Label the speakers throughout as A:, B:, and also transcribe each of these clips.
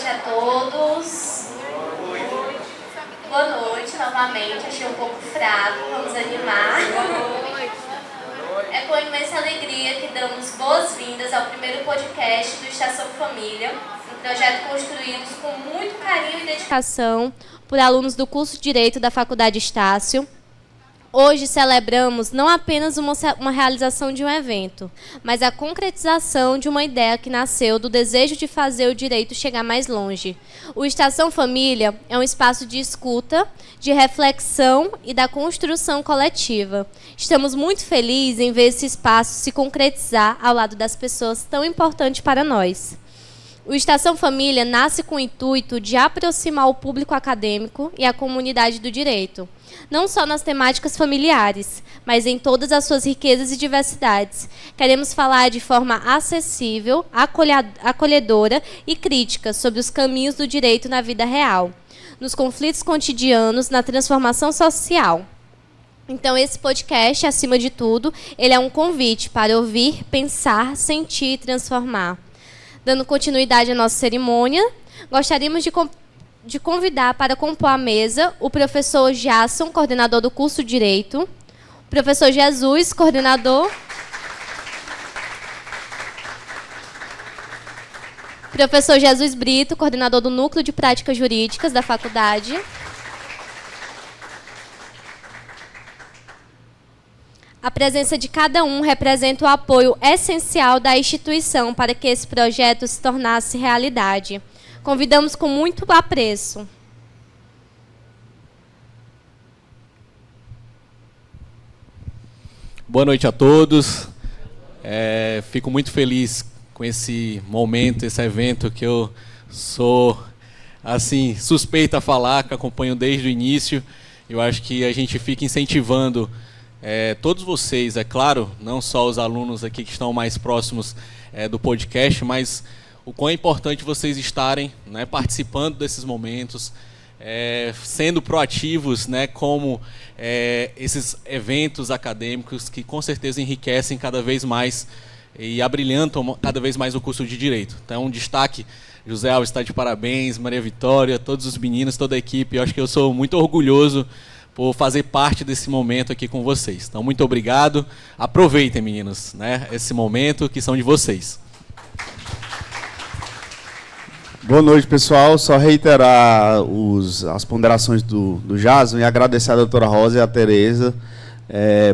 A: a todos. Boa noite novamente. Achei um pouco fraco, vamos animar. É com imensa alegria que damos boas-vindas ao primeiro podcast do Estação Família, um projeto construído com muito carinho e dedicação por alunos do curso de Direito da Faculdade Estácio. Hoje celebramos não apenas uma realização de um evento, mas a concretização de uma ideia que nasceu do desejo de fazer o direito chegar mais longe. O Estação Família é um espaço de escuta, de reflexão e da construção coletiva. Estamos muito felizes em ver esse espaço se concretizar ao lado das pessoas tão importantes para nós. O Estação Família nasce com o intuito de aproximar o público acadêmico e a comunidade do direito, não só nas temáticas familiares, mas em todas as suas riquezas e diversidades. Queremos falar de forma acessível, acolhedora e crítica sobre os caminhos do direito na vida real, nos conflitos cotidianos, na transformação social. Então, esse podcast, acima de tudo, ele é um convite para ouvir, pensar, sentir e transformar. Dando continuidade à nossa cerimônia, gostaríamos de convidar para compor a mesa o professor Jasson, coordenador do curso de Direito, o professor Jesus, coordenador, professor Jesus Brito, coordenador do Núcleo de Práticas Jurídicas da faculdade, a presença de cada um representa o apoio essencial da instituição para que esse projeto se tornasse realidade. Convidamos com muito apreço.
B: Boa noite a todos. Fico muito feliz com esse momento, esse evento que eu sou assim suspeito a falar, que acompanho desde o início. Eu acho que a gente fica incentivando todos vocês, é claro, não só os alunos aqui que estão mais próximos do podcast, mas o quão é importante vocês estarem, né, participando desses momentos, sendo proativos, né, como esses eventos acadêmicos que com certeza enriquecem cada vez mais e abrilhantam cada vez mais o curso de Direito. Então, um destaque, José Alves está de parabéns, Maria Vitória, todos os meninos, toda a equipe. Eu acho que eu sou muito orgulhoso por fazer parte desse momento aqui com vocês. Então, muito obrigado. Aproveitem, meninos, né, esse momento que são de vocês.
C: Boa noite, pessoal. Só reiterar as ponderações do Jasson e agradecer a doutora Rosa e a Tereza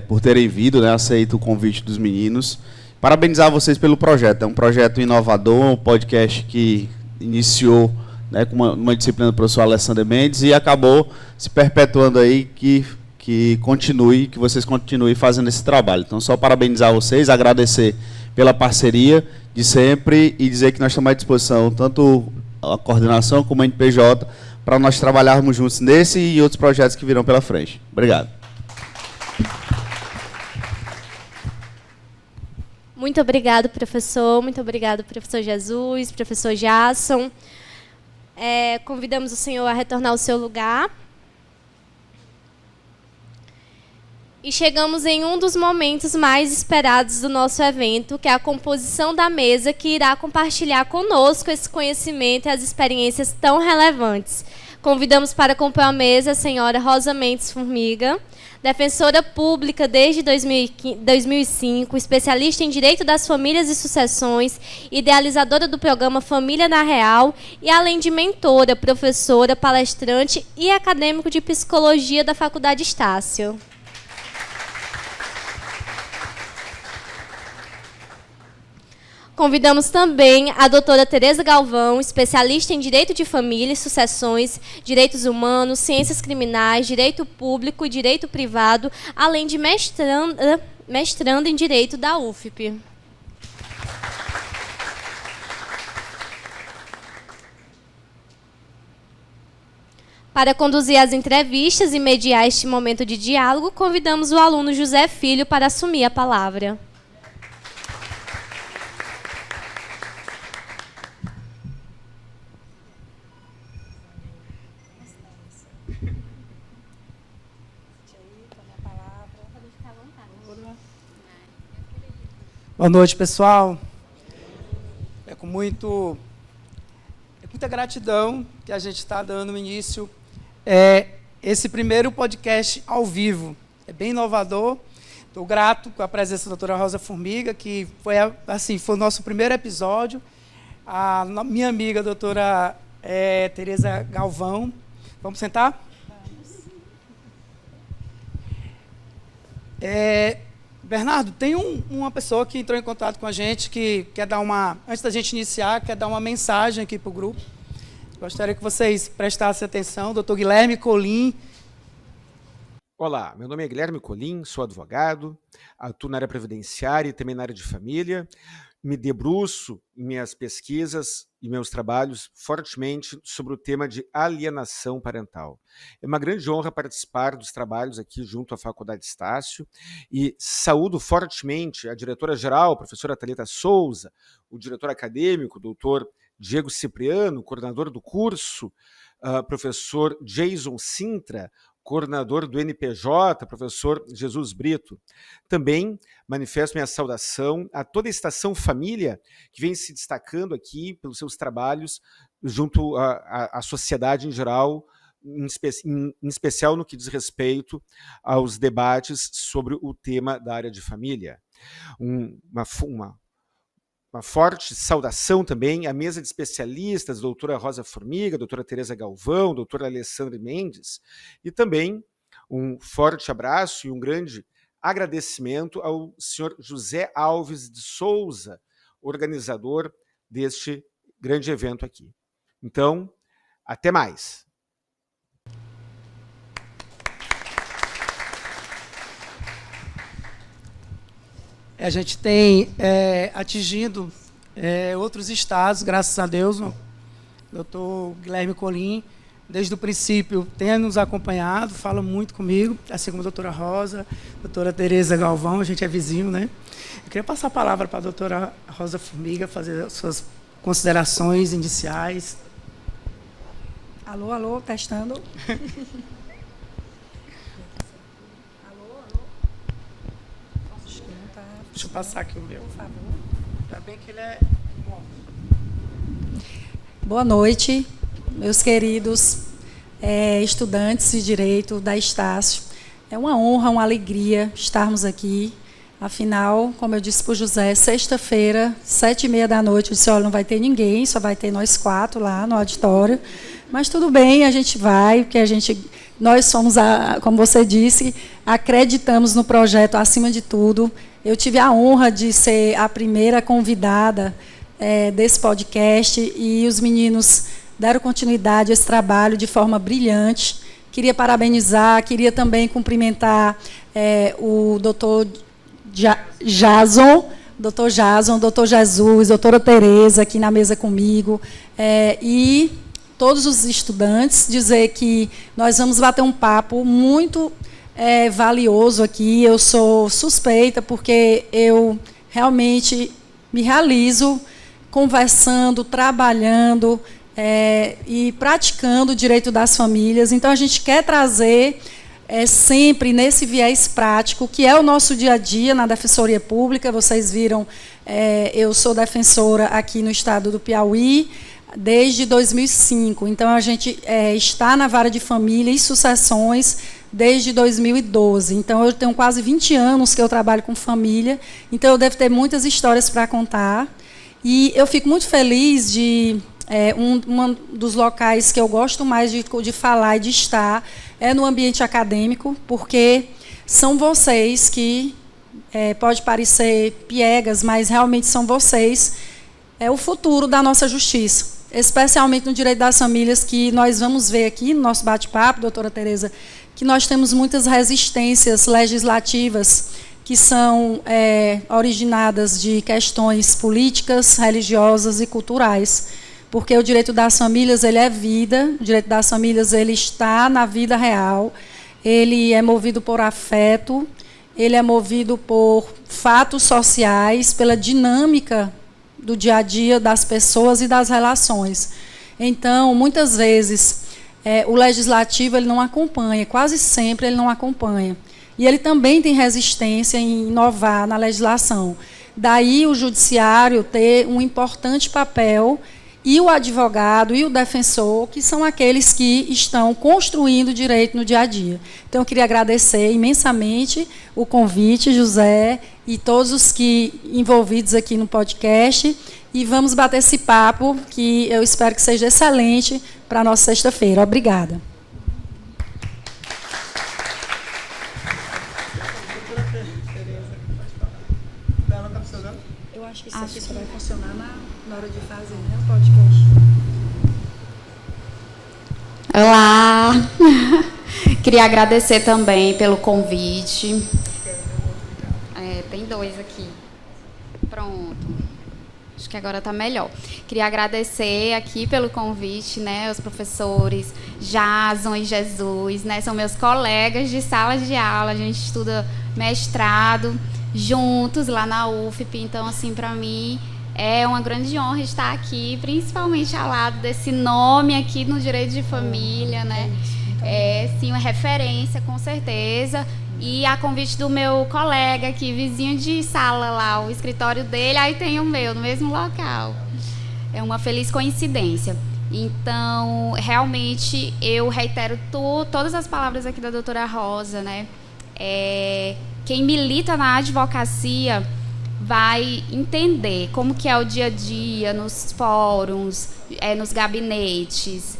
C: por terem vindo, né, aceito o convite dos meninos. Parabenizar vocês pelo projeto. É um projeto inovador, um podcast que iniciou, né, com uma disciplina do professor Alessandro Mendes e acabou se perpetuando aí, que vocês continuem fazendo esse trabalho. Então, só parabenizar vocês, agradecer pela parceria de sempre e dizer que nós estamos à disposição, tanto a coordenação como a NPJ, para nós trabalharmos juntos nesse e outros projetos que virão pela frente. Obrigado.
A: Muito obrigado, professor. Muito obrigado, professor Jesus, professor Jasson. Convidamos o senhor a retornar ao seu lugar. E chegamos em um dos momentos mais esperados do nosso evento, que é a composição da mesa, que irá compartilhar conosco esse conhecimento e as experiências tão relevantes. Convidamos para compor a mesa a senhora Rosa Mendes Formiga, defensora pública desde 2005, especialista em Direito das Famílias e Sucessões, idealizadora do programa Família na Real e, além de mentora, professora, palestrante e acadêmico de Psicologia da Faculdade Estácio. Convidamos também a doutora Tereza Galvão, especialista em Direito de Família e Sucessões, Direitos Humanos, Ciências Criminais, Direito Público e Direito Privado, além de mestrando em Direito da UFP. Para conduzir as entrevistas e mediar este momento de diálogo, convidamos o aluno José Filho para assumir a palavra.
D: Boa noite, pessoal. É com muito Muita gratidão que a gente está dando início esse primeiro podcast ao vivo. É bem inovador. Estou grato com a presença da doutora Rosa Formiga, que foi o nosso primeiro episódio. A minha amiga, a doutora Tereza Galvão. Vamos sentar? Bernardo, tem uma pessoa que entrou em contato com a gente, que quer dar antes da gente iniciar, quer dar uma mensagem aqui para o grupo. Gostaria que vocês prestassem atenção. Doutor Guilherme Colim.
E: Olá, meu nome é Guilherme Colim, sou advogado, atuo na área previdenciária e também na área de família. Me debruço em minhas pesquisas e meus trabalhos fortemente sobre o tema de alienação parental. É uma grande honra participar dos trabalhos aqui junto à Faculdade Estácio e saúdo fortemente a diretora-geral, a professora Thalita Souza, o diretor acadêmico, doutor Diego Cipriano, coordenador do curso, professor Jason Sintra, coordenador do NPJ, professor Jesus Brito. Também manifesto minha saudação a toda a Estação Família, que vem se destacando aqui pelos seus trabalhos junto à sociedade em geral, em especial no que diz respeito aos debates sobre o tema da área de família. Uma forte saudação também à mesa de especialistas, doutora Rosa Formiga, doutora Tereza Galvão, doutora Alessandra Mendes, e também um forte abraço e um grande agradecimento ao senhor José Alves de Souza, organizador deste grande evento aqui. Então, até mais.
D: A gente tem atingido outros estados, graças a Deus. O doutor Guilherme Colim, desde o princípio, tem nos acompanhado, fala muito comigo, assim como a doutora Rosa, a doutora Tereza Galvão, a gente é vizinho, né? Eu queria passar a palavra para a doutora Rosa Formiga, fazer as suas considerações iniciais.
F: Alô, alô, testando.
D: Deixa eu passar aqui o meu.
F: Por favor.
D: Ainda bem que ele é bom.
F: Boa noite, meus queridos estudantes de Direito da Estácio. É uma honra, uma alegria estarmos aqui. Afinal, como eu disse para o José, sexta-feira, 7h30 da noite, eu disse, olha, não vai ter ninguém, só vai ter nós 4 lá no auditório. Mas tudo bem, a gente vai, porque nós somos, como você disse, acreditamos no projeto acima de tudo. Eu tive a honra de ser a primeira convidada desse podcast e os meninos deram continuidade a esse trabalho de forma brilhante. Queria parabenizar, queria também cumprimentar o doutor Jason, doutor Jesus, doutora Tereza aqui na mesa comigo, e todos os estudantes, dizer que nós vamos bater um papo muito valioso aqui. Eu sou suspeita porque eu realmente me realizo conversando, trabalhando e praticando o direito das famílias. Então, a gente quer trazer sempre nesse viés prático, que é o nosso dia a dia na Defensoria Pública. Vocês viram, eu sou defensora aqui no estado do Piauí desde 2005. Então, a gente está na vara de família e sucessões desde 2012. Então, eu tenho quase 20 anos que eu trabalho com família, então eu devo ter muitas histórias para contar. E eu fico muito feliz de... um dos locais que eu gosto mais de falar e de estar é no ambiente acadêmico, porque são vocês que, pode parecer piegas, mas realmente são vocês, o futuro da nossa justiça, especialmente no direito das famílias, que nós vamos ver aqui no nosso bate-papo, doutora Tereza, que nós temos muitas resistências legislativas que são originadas de questões políticas, religiosas e culturais. Porque o direito das famílias, ele é vida, o direito das famílias, ele está na vida real, ele é movido por afeto, ele é movido por fatos sociais, pela dinâmica do dia a dia das pessoas e das relações. Então, muitas vezes, o legislativo ele não acompanha, quase sempre ele não acompanha. E ele também tem resistência em inovar na legislação. Daí o judiciário ter um importante papel e o advogado e o defensor, que são aqueles que estão construindo o direito no dia a dia. Então, eu queria agradecer imensamente o convite, José, e todos os que envolvidos aqui no podcast, e vamos bater esse papo, que eu espero que seja excelente para a nossa sexta-feira. Obrigada. Eu acho que isso aqui só vai funcionar na hora de fazer, né, o podcast.
G: Olá! Queria agradecer também pelo convite. Tem 2 aqui. Pronto. Acho que agora está melhor. Queria agradecer aqui pelo convite, né, os professores Jason e Jesus, né, são meus colegas de sala de aula, a gente estuda mestrado juntos lá na UFP, então, assim, para mim é uma grande honra estar aqui, principalmente ao lado desse nome aqui no direito de família, né? É, sim, uma referência, com certeza. E a convite do meu colega aqui, vizinho de sala lá, o escritório dele, aí tem o meu, no mesmo local. É uma feliz coincidência. Então, realmente, eu reitero todas as palavras aqui da doutora Rosa, né? Quem milita na advocacia vai entender como que é o dia a dia nos fóruns, nos gabinetes,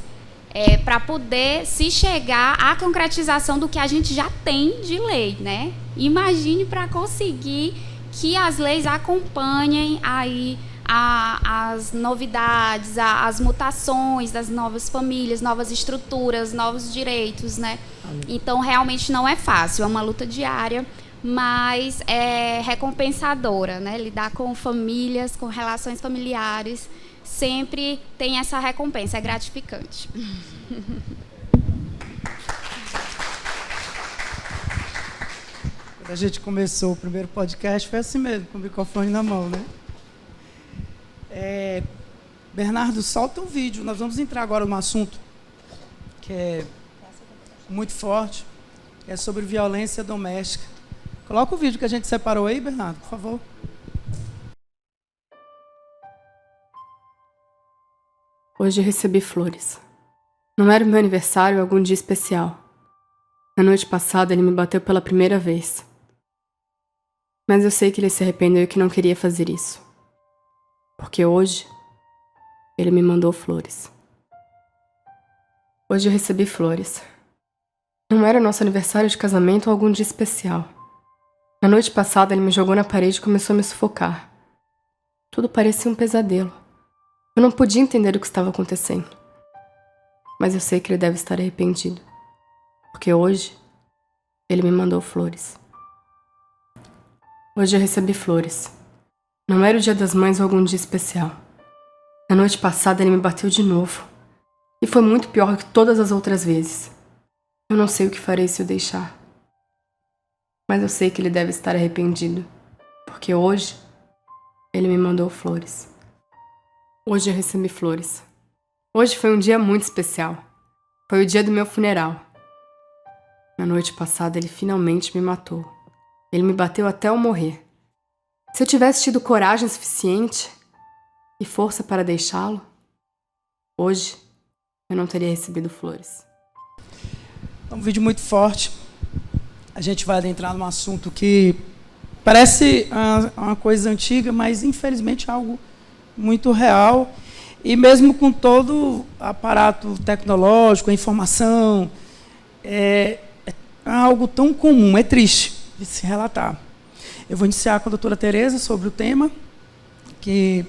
G: para poder se chegar à concretização do que a gente já tem de lei, né? Imagine para conseguir que as leis acompanhem aí as novidades, as mutações das novas famílias, novas estruturas, novos direitos, né? Então, realmente não é fácil, é uma luta diária, mas é recompensadora, né? Lidar com famílias, com relações familiares, sempre tem essa recompensa, é gratificante.
D: Quando a gente começou o primeiro podcast, foi assim mesmo, com o microfone na mão, né? Bernardo, solta um vídeo. Nós vamos entrar agora num assunto que é muito forte, que é sobre violência doméstica. Coloca o vídeo que a gente separou aí, Bernardo, por favor.
H: Hoje eu recebi flores. Não era o meu aniversário ou algum dia especial. Na noite passada ele me bateu pela primeira vez. Mas eu sei que ele se arrependeu e que não queria fazer isso. Porque hoje ele me mandou flores. Hoje eu recebi flores. Não era nosso aniversário de casamento ou algum dia especial. Na noite passada ele me jogou na parede e começou a me sufocar. Tudo parecia um pesadelo. Eu não podia entender o que estava acontecendo. Mas eu sei que ele deve estar arrependido. Porque hoje ele me mandou flores. Hoje eu recebi flores. Não era o dia das mães ou algum dia especial. Na noite passada ele me bateu de novo. E foi muito pior que todas as outras vezes. Eu não sei o que farei se o deixar. Mas eu sei que ele deve estar arrependido. Porque hoje ele me mandou flores. Hoje eu recebi flores. Hoje foi um dia muito especial. Foi o dia do meu funeral. Na noite passada ele finalmente me matou. Ele me bateu até eu morrer. Se eu tivesse tido coragem suficiente e força para deixá-lo, hoje eu não teria recebido flores.
D: É um vídeo muito forte. A gente vai adentrar num assunto que parece uma coisa antiga, mas infelizmente é algo muito real. E mesmo com todo o aparato tecnológico, a informação, é algo tão comum, é triste de se relatar. Eu vou iniciar com a doutora Tereza sobre o tema, e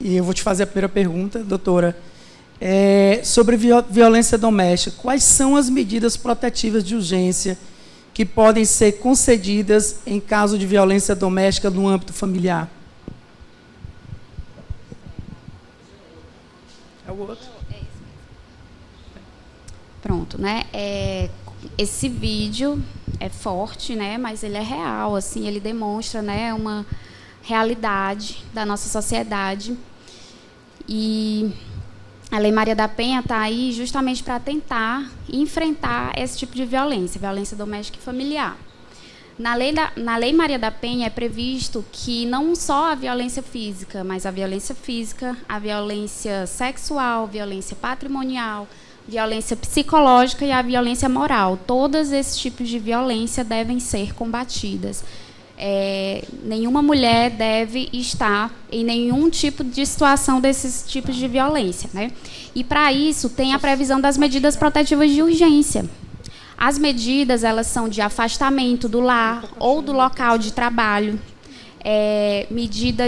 D: eu vou te fazer a primeira pergunta, doutora. Sobre violência doméstica, quais são as medidas protetivas de urgência que podem ser concedidas em caso de violência doméstica no âmbito familiar? É o outro.
G: Pronto, né? Esse vídeo é forte, né? Mas ele é real, assim, ele demonstra, né, uma realidade da nossa sociedade. E a Lei Maria da Penha está aí justamente para tentar enfrentar esse tipo de violência, violência doméstica e familiar. Na Lei Maria da Penha é previsto que não só a violência física, mas a violência física, a violência sexual, violência patrimonial, violência psicológica e a violência moral. Todos esses tipos de violência devem ser combatidas. Nenhuma mulher deve estar em nenhum tipo de situação desses tipos de violência, né? E, para isso, tem a previsão das medidas protetivas de urgência. As medidas, elas são de afastamento do lar ou do local de trabalho, medida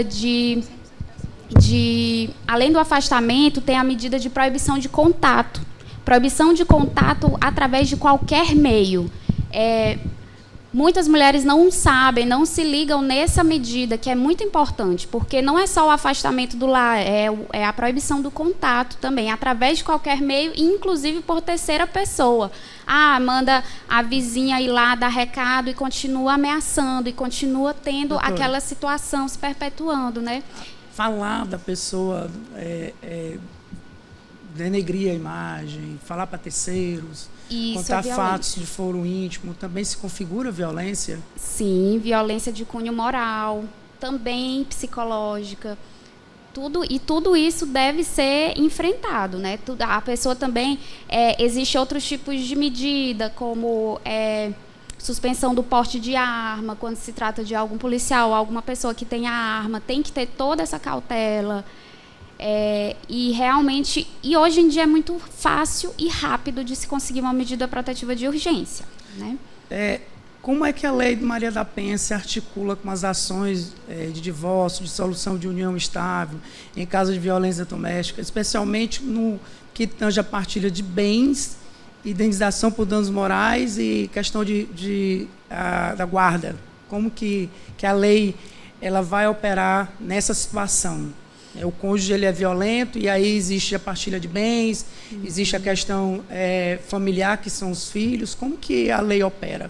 G: além do afastamento, tem a medida de proibição de contato. Proibição de contato através de qualquer meio. Muitas mulheres não sabem, não se ligam nessa medida, que é muito importante, porque não é só o afastamento do lar, é a proibição do contato também, através de qualquer meio, inclusive por terceira pessoa. Manda a vizinha ir lá dar recado e continua ameaçando, e continua tendo aquela situação se perpetuando, né?
D: Falar da pessoa, denegrir a imagem, falar para terceiros...
G: Isso,
D: contar fatos de foro íntimo, também se configura violência?
G: Sim, violência de cunho moral, também psicológica. Tudo isso deve ser enfrentado, né? A pessoa também... existe outros tipos de medida, como suspensão do porte de arma, quando se trata de algum policial, alguma pessoa que tenha arma, tem que ter toda essa cautela. E realmente, hoje em dia é muito fácil e rápido de se conseguir uma medida protetiva de urgência, né?
D: Como é que a Lei de Maria da Penha se articula com as ações de divórcio, de solução de união estável, em caso de violência doméstica, especialmente no que tange a partilha de bens, indenização por danos morais e questão da guarda? Como que a lei ela vai operar nessa situação? O cônjuge ele é violento e aí existe a partilha de bens, existe a questão familiar, que são os filhos. Como que a lei opera?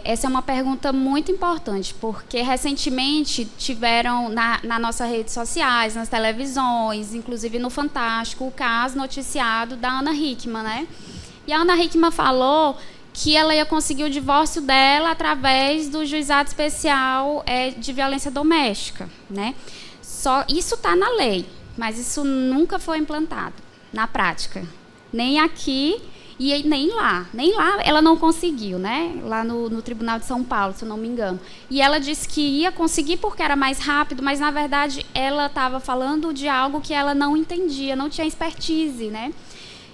G: Essa é uma pergunta muito importante, porque recentemente tiveram nas nossas redes sociais, nas televisões, inclusive no Fantástico, o caso noticiado da Ana Hickman, né? E a Ana Hickman falou que ela ia conseguir o divórcio dela através do Juizado Especial de Violência Doméstica, né? Isso está na lei, mas isso nunca foi implantado na prática. Nem aqui e nem lá. Nem lá ela não conseguiu, né? Lá no Tribunal de São Paulo, se eu não me engano. E ela disse que ia conseguir porque era mais rápido, mas, na verdade, ela estava falando de algo que ela não entendia, não tinha expertise, né?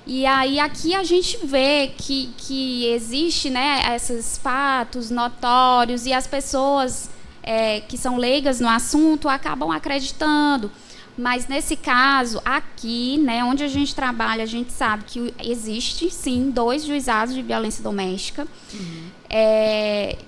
G: E aí aqui a gente vê que existe, né, esses fatos notórios e as pessoas... que são leigas no assunto, acabam acreditando. Mas, nesse caso, aqui, né, onde a gente trabalha, a gente sabe que existe, sim, 2 juizados de violência doméstica,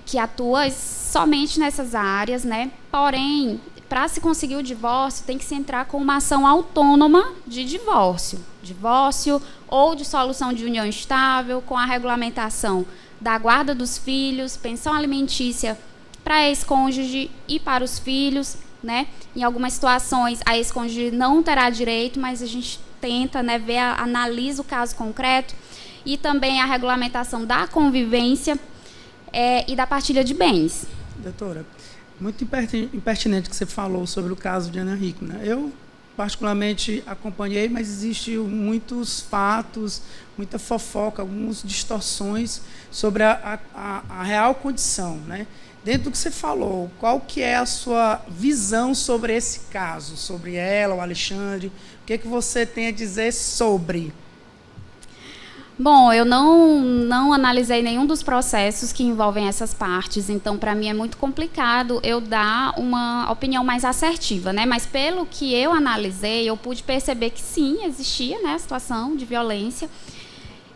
G: que atuam somente nessas áreas, né? Porém, para se conseguir o divórcio, tem que se entrar com uma ação autônoma de divórcio ou de solução de união estável, com a regulamentação da guarda dos filhos, pensão alimentícia para ex-cônjuge e para os filhos, né? Em algumas situações, a ex-cônjuge não terá direito, mas a gente tenta, né, analisa o caso concreto, e também a regulamentação da convivência e da partilha de bens.
D: Doutora, muito impertinente que você falou sobre o caso de Ana Hickman. Eu, particularmente, acompanhei, mas existem muitos fatos, muita fofoca, algumas distorções sobre a real condição, né? Dentro do que você falou, qual que é a sua visão sobre esse caso, sobre ela, o Alexandre? O que você tem a dizer sobre?
G: Bom, eu não analisei nenhum dos processos que envolvem essas partes, então, para mim, é muito complicado eu dar uma opinião mais assertiva, né? Mas, pelo que eu analisei, eu pude perceber que, sim, existia, né, a situação de violência.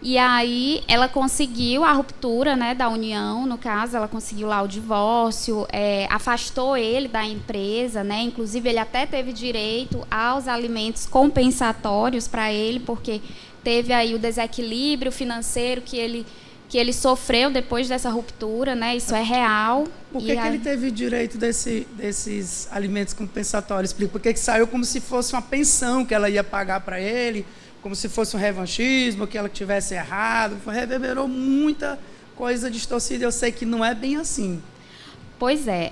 G: E aí ela conseguiu a ruptura, né, da união, no caso, ela conseguiu lá o divórcio, afastou ele da empresa, né, inclusive ele até teve direito aos alimentos compensatórios para ele, porque teve aí o desequilíbrio financeiro que ele sofreu depois dessa ruptura, né, isso é real.
D: Por que ele teve direito desses alimentos compensatórios? Por que saiu como se fosse uma pensão que ela ia pagar para ele? Como se fosse um revanchismo, que ela tivesse errado, reverberou muita coisa distorcida, eu sei que não é bem assim.
G: Pois é,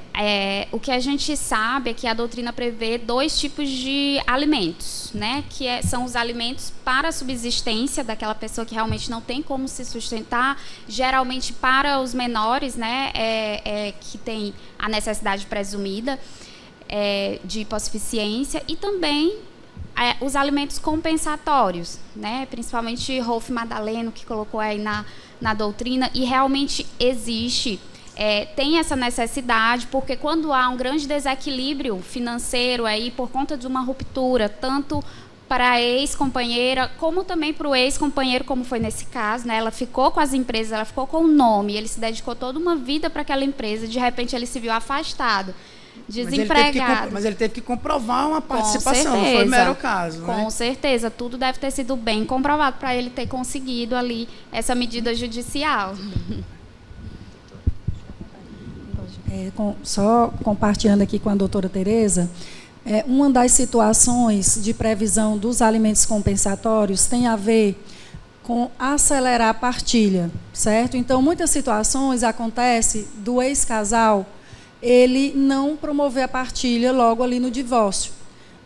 G: o que a gente sabe é que a doutrina prevê 2 tipos de alimentos, né? São os alimentos para a subsistência daquela pessoa que realmente não tem como se sustentar, geralmente para os menores, né? Que tem a necessidade presumida de hipossuficiência, e também os alimentos compensatórios, né? Principalmente Rolf Madaleno, que colocou aí na doutrina, e realmente existe. Tem essa necessidade, porque quando há um grande desequilíbrio financeiro aí por conta de uma ruptura, tanto para a ex-companheira, como também para o ex-companheiro, como foi nesse caso, né? Ela ficou com as empresas, ela ficou com o nome, ele se dedicou toda uma vida para aquela empresa, de repente ele se viu afastado, desempregado.
D: Mas ele teve que comprovar uma participação, não foi o mero caso.
G: Com certeza, tudo deve ter sido bem comprovado para ele ter conseguido ali essa medida judicial.
F: Só compartilhando aqui com a doutora Tereza, uma das situações de previsão dos alimentos compensatórios tem a ver com acelerar a partilha, certo? Então, muitas situações acontece do ex-casal ele não promover a partilha logo ali no divórcio.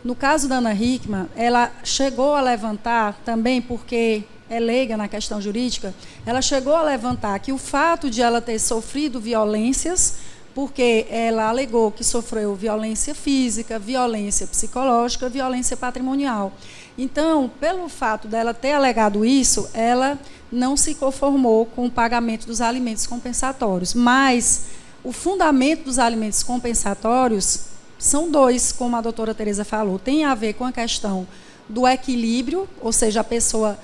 F: No caso da Ana Hickman, ela chegou a levantar também, porque é leiga na questão jurídica, ela chegou a levantar que o fato de ela ter sofrido violências, porque ela alegou que sofreu violência física, violência psicológica, violência patrimonial. Então, pelo fato dela ter alegado isso, ela não se conformou com o pagamento dos alimentos compensatórios. Mas o fundamento dos alimentos compensatórios são 2, como a doutora Tereza falou. Tem a ver com a questão do equilíbrio, ou seja, a pessoa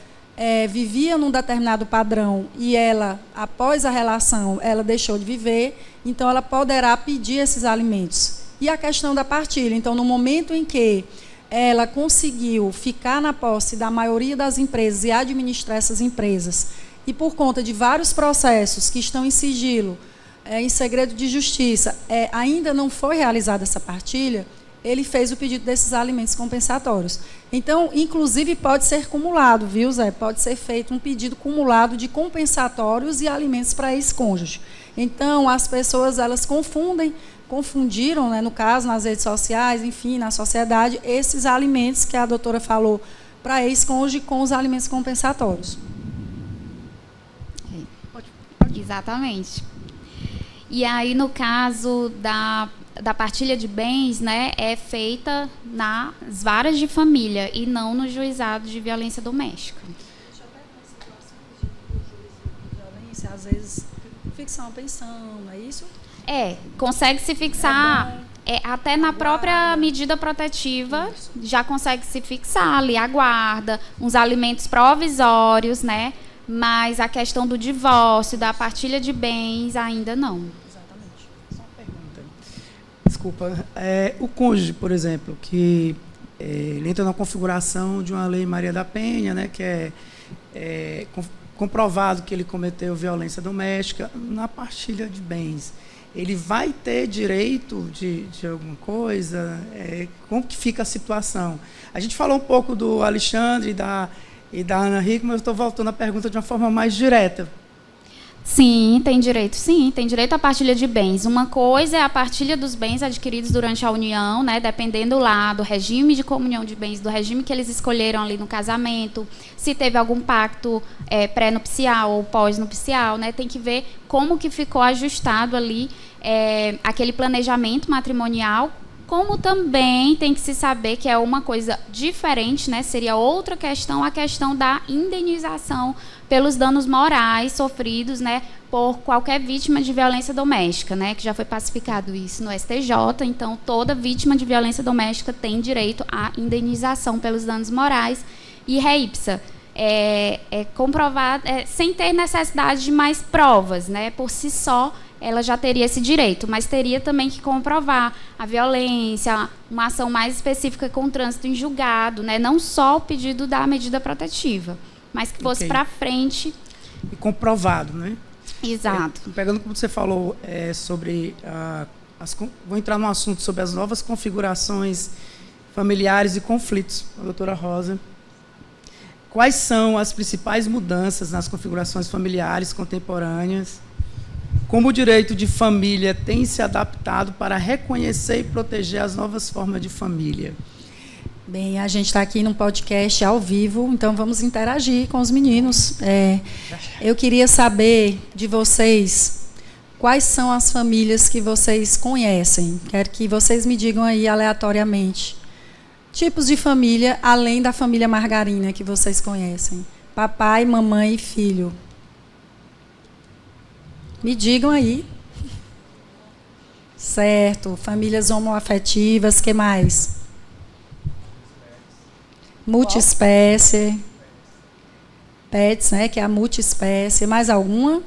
F: vivia num determinado padrão e ela, após a relação, ela deixou de viver, então ela poderá pedir esses alimentos. E a questão da partilha, então, no momento em que ela conseguiu ficar na posse da maioria das empresas e administrar essas empresas, e por conta de vários processos que estão em sigilo, em segredo de justiça, ainda não foi realizada essa partilha, ele fez o pedido desses alimentos compensatórios. Então, inclusive, pode ser cumulado, viu, Zé? Pode ser feito um pedido cumulado de compensatórios e alimentos para ex-cônjuge. Então, as pessoas, elas confundiram, né, no caso, nas redes sociais, enfim, na sociedade, esses alimentos que a doutora falou para ex-cônjuge com os alimentos compensatórios.
G: Exatamente. E aí, no caso da partilha de bens, né, é feita nas varas de família e não no juizado de violência doméstica.
F: Deixa eu até violência, às vezes, fixar uma pensão, não é isso?
G: Consegue se fixar, até na própria medida protetiva, já consegue se fixar ali a guarda, uns alimentos provisórios, né, mas a questão do divórcio, da partilha de bens, ainda não.
D: Desculpa, o cônjuge, por exemplo, que ele entra na configuração de uma lei Maria da Penha, né, que é comprovado que ele cometeu violência doméstica, na partilha de bens, ele vai ter direito de alguma coisa? Como que fica a situação? A gente falou um pouco do Alexandre e da Ana Hickman, mas eu estou voltando à pergunta de uma forma mais direta.
G: Sim, tem direito à partilha de bens. Uma coisa é a partilha dos bens adquiridos durante a união, né, dependendo lá do regime de comunhão de bens, do regime que eles escolheram ali no casamento, se teve algum pacto pré-nupcial ou pós-nupcial, né, tem que ver como que ficou ajustado ali aquele planejamento matrimonial, como também tem que se saber que é uma coisa diferente, né, seria outra questão, a questão da indenização pelos danos morais sofridos, né, por qualquer vítima de violência doméstica, né, que já foi pacificado isso no STJ. Então, toda vítima de violência doméstica tem direito à indenização pelos danos morais. E reipsa, comprovado, sem ter necessidade de mais provas, né, por si só, ela já teria esse direito, mas teria também que comprovar a violência, uma ação mais específica com trânsito em julgado, né, não só o pedido da medida protetiva, mas que fosse para frente.
D: E comprovado, né?
G: Exato.
D: Pegando como você falou sobre... vou entrar num assunto sobre as novas configurações familiares e conflitos, a doutora Rosa. Quais são as principais mudanças nas configurações familiares contemporâneas Como o direito de família tem se adaptado para reconhecer e proteger as novas formas de família?
F: Bem, a gente está aqui num podcast ao vivo, então vamos interagir com os meninos. Eu queria saber de vocês quais são as famílias que vocês conhecem. Quero que vocês me digam aí aleatoriamente. Tipos de família, além da família Margarina, que vocês conhecem. Papai, mamãe e filho. Me digam aí. Certo. Famílias homoafetivas, que mais? Multiespécie. Pets, né? Que é a multiespécie. Mais alguma?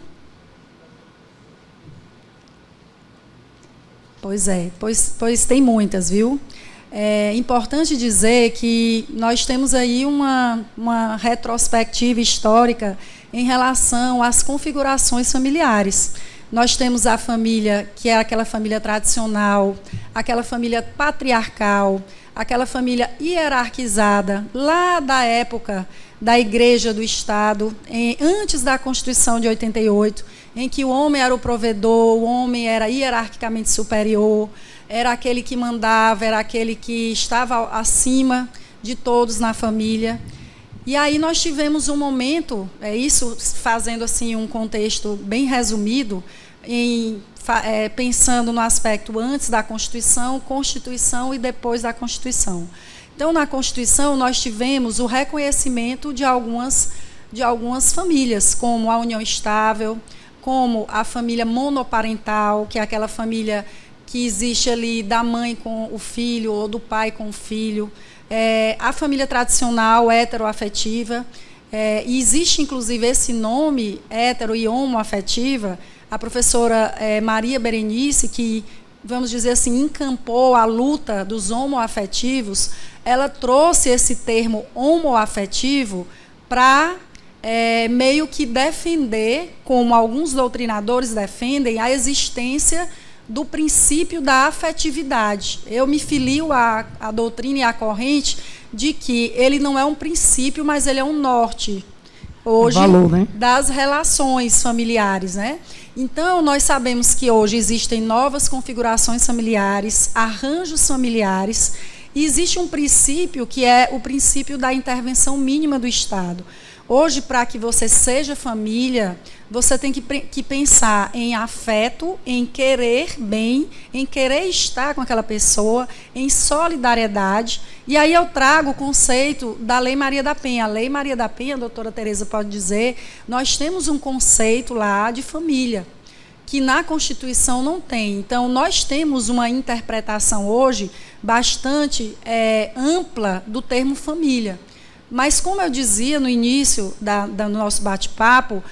F: Pois é. Pois tem muitas, viu? É importante dizer que nós temos aí uma retrospectiva histórica em relação às configurações familiares. Nós temos a família, que é aquela família tradicional, aquela família patriarcal, aquela família hierarquizada, lá da época da Igreja do Estado, antes da Constituição de 88, em que o homem era o provedor, o homem era hierarquicamente superior, era aquele que mandava, era aquele que estava acima de todos na família. E aí nós tivemos um momento, isso fazendo assim um contexto bem resumido, pensando no aspecto antes da Constituição e depois da Constituição. Então, na Constituição, nós tivemos o reconhecimento de algumas famílias, como a união estável, como a família monoparental, que é aquela família que existe ali da mãe com o filho ou do pai com o filho, a família tradicional heteroafetiva, e existe inclusive esse nome, hetero e homoafetiva. A professora Maria Berenice, que, vamos dizer assim, encampou a luta dos homoafetivos, ela trouxe esse termo homoafetivo para meio que defender, como alguns doutrinadores defendem, a existência do princípio da afetividade. Eu me filio à doutrina e à corrente de que ele não é um princípio, mas ele é um norte, hoje,
D: valor, né?
F: Das relações familiares, né? Então, nós sabemos que hoje existem novas configurações familiares, arranjos familiares, e existe um princípio que é o princípio da intervenção mínima do Estado. Hoje, para que você seja família, você tem que pensar em afeto, em querer bem, em querer estar com aquela pessoa, em solidariedade. E aí eu trago o conceito da Lei Maria da Penha. A Lei Maria da Penha, a doutora Tereza pode dizer, nós temos um conceito lá de família, que na Constituição não tem. Então, nós temos uma interpretação hoje bastante ampla do termo família. Mas, como eu dizia no início do nosso bate-papo,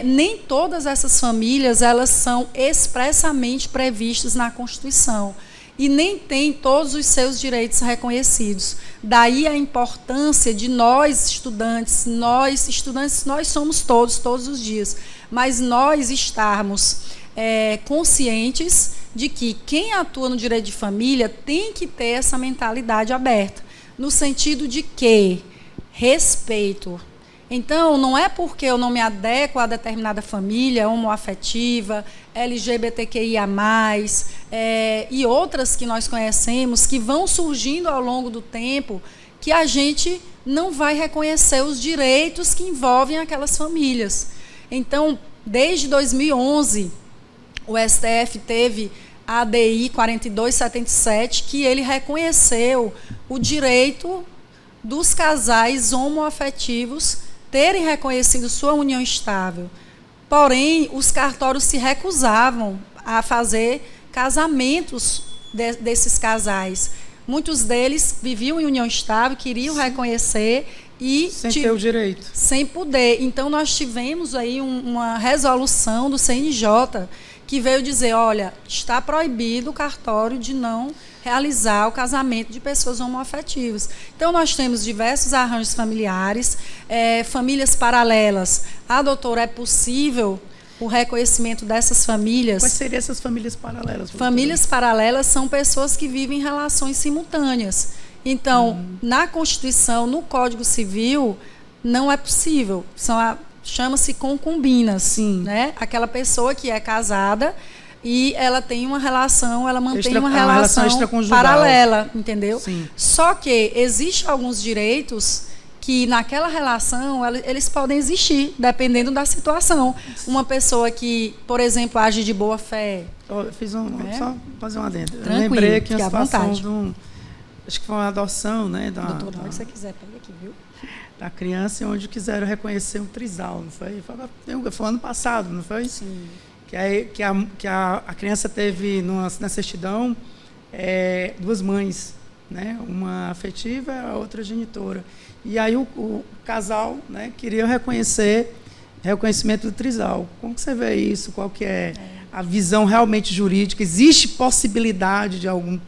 F: nem todas essas famílias elas são expressamente previstas na Constituição e nem têm todos os seus direitos reconhecidos. Daí a importância de nós estudantes, nós somos todos os dias, mas nós estarmos conscientes de que quem atua no direito de família tem que ter essa mentalidade aberta, no sentido de que respeito. Então, não é porque eu não me adequo a determinada família homoafetiva, LGBTQIA+, e outras que nós conhecemos, que vão surgindo ao longo do tempo, que a gente não vai reconhecer os direitos que envolvem aquelas famílias. Então, desde 2011, o STF teve a ADI 4277, que ele reconheceu o direito dos casais homoafetivos terem reconhecido sua união estável. Porém, os cartórios se recusavam a fazer casamentos desses casais. Muitos deles viviam em união estável, queriam reconhecer e
D: sem ter o direito.
F: Sem poder. Então, nós tivemos aí uma resolução do CNJ que veio dizer, olha, está proibido o cartório de não realizar o casamento de pessoas homoafetivas. Então, nós temos diversos arranjos familiares, famílias paralelas. Doutora, é possível o reconhecimento dessas famílias?
D: Quais seriam essas famílias paralelas?
F: Famílias paralelas são pessoas que vivem relações simultâneas. Então, na Constituição, no Código Civil, não é possível. chama-se concubina,
D: Sim.
F: né? Aquela pessoa que é casada e ela tem uma relação, ela mantém uma
D: relação
F: relação
D: extraconjugal.
F: paralela, entendeu?
D: Sim.
F: Só que existem alguns direitos que naquela relação eles podem existir, dependendo da situação. Uma pessoa que, por exemplo, age de boa fé.
D: Eu fiz só fazer uma adendo. Eu
F: Tranquilo,
D: lembrei aqui
F: fique
D: uma
F: à
D: situação
F: vontade.
D: acho que foi uma adoção, né?
F: Doutor, na hora que você quiser, pega aqui, viu?
D: Da criança, onde quiseram reconhecer um trisal, não foi? Foi ano passado, não foi?
F: Sim.
D: Que a criança teve na certidão 2 mães, né? Uma afetiva e a outra genitora. E aí o casal, né, queria reconhecimento do trisal. Como que você vê isso? Qual que é a visão realmente jurídica? Existe possibilidade de algum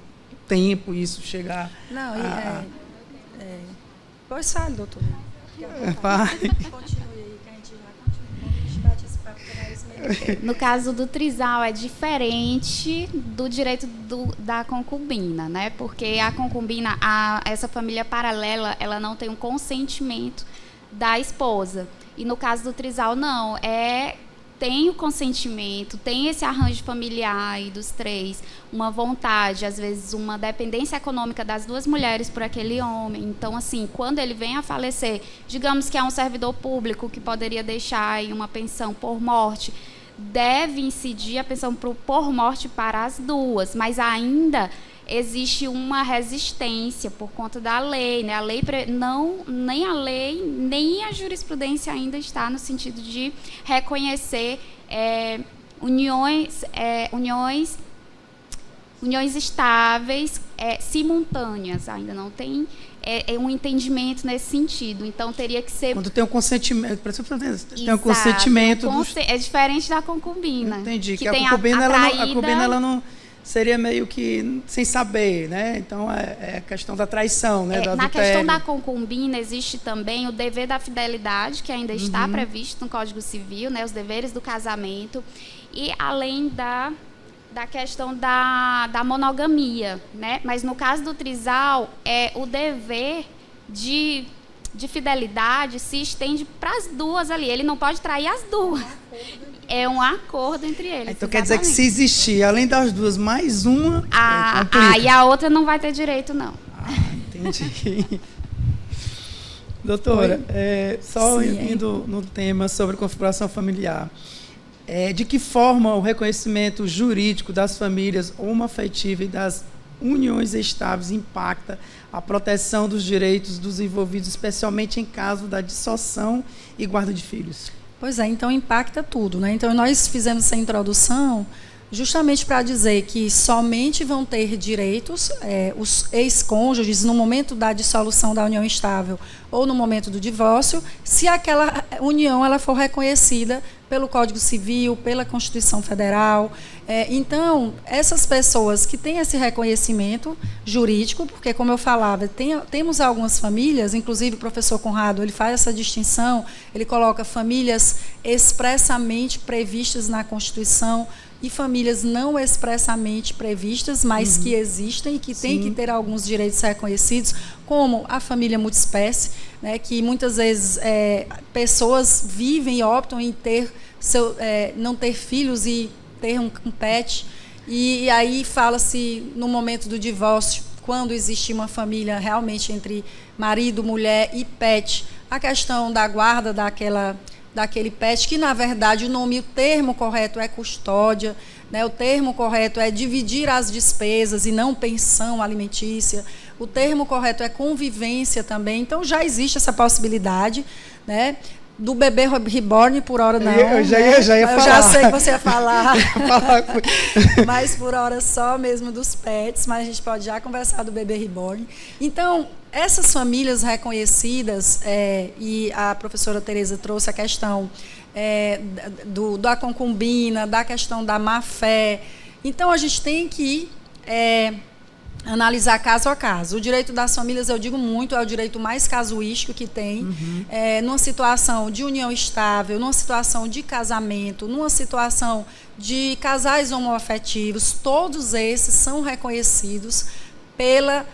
D: tempo isso chegar?
F: Não, pois fale, doutor. Continue aí, que a gente bate esse papo por mais minutos.
G: No caso do trisal é diferente do direito da concubina, né? Porque a concubina, essa família paralela, ela não tem um consentimento da esposa. E no caso do trisal, não. Tem o consentimento, tem esse arranjo familiar aí dos 3, uma vontade, às vezes uma dependência econômica das 2 mulheres por aquele homem. Então, assim, quando ele vem a falecer, digamos que é um servidor público que poderia deixar aí uma pensão por morte, deve incidir a pensão por morte para as 2, mas ainda existe uma resistência por conta da lei, né? A lei nem a lei, nem a jurisprudência ainda está no sentido de reconhecer uniões estáveis simultâneas. Ainda não tem um entendimento nesse sentido. Então teria que ser
D: quando tem um consentimento, tem um consentimento
G: é diferente da concubina.
D: Entendi. Que
G: tem
D: a concubina ela não seria meio que sem saber, né? Então é a questão da traição, né?
G: Na questão da concubina existe também o dever da fidelidade, que ainda está previsto no Código Civil, né? Os deveres do casamento, e além da questão da monogamia, né? Mas no caso do trisal, o dever de fidelidade se estende para as 2 ali. Ele não pode trair as 2. É um acordo entre eles.
D: Então quer dizer que se existir, além das 2, mais uma,
G: e a outra não vai ter direito, não.
D: Entendi. Doutora, só indo no tema sobre configuração familiar, de que forma o reconhecimento jurídico das famílias homoafetivas e das uniões estáveis impacta a proteção dos direitos dos envolvidos, especialmente em caso da dissolução e guarda de filhos?
F: Pois é, então impacta tudo, né? Então nós fizemos essa introdução justamente para dizer que somente vão ter direitos os ex-cônjuges no momento da dissolução da união estável ou no momento do divórcio, se aquela união ela for reconhecida pelo Código Civil, pela Constituição Federal. Então, essas pessoas que têm esse reconhecimento jurídico, porque, como eu falava, temos algumas famílias, inclusive o professor Conrado, ele faz essa distinção, ele coloca famílias expressamente previstas na Constituição e famílias não expressamente previstas, mas que existem e que têm que ter alguns direitos reconhecidos, como a família multiespécie, né, que muitas vezes pessoas vivem e optam em não ter filhos e ter um pet, e aí fala-se no momento do divórcio, quando existe uma família realmente entre marido, mulher e pet, a questão da guarda daquele pet, que na verdade o termo correto é custódia, né? O termo correto é dividir as despesas e não pensão alimentícia, o termo correto é convivência também, então já existe essa possibilidade, né? Do bebê reborn, por hora não.
D: Eu já ia falar.
F: Eu já sei que você ia falar. Mas por hora só mesmo dos pets, mas a gente pode já conversar do bebê reborn. Então, essas famílias reconhecidas, e a professora Tereza trouxe a questão da concubina, da questão da má-fé. Então, a gente tem que analisar caso a caso. O direito das famílias, eu digo muito, é o direito mais casuístico que tem. Numa situação de união estável, numa situação de casamento, numa situação de casais homoafetivos, todos esses são reconhecidos pela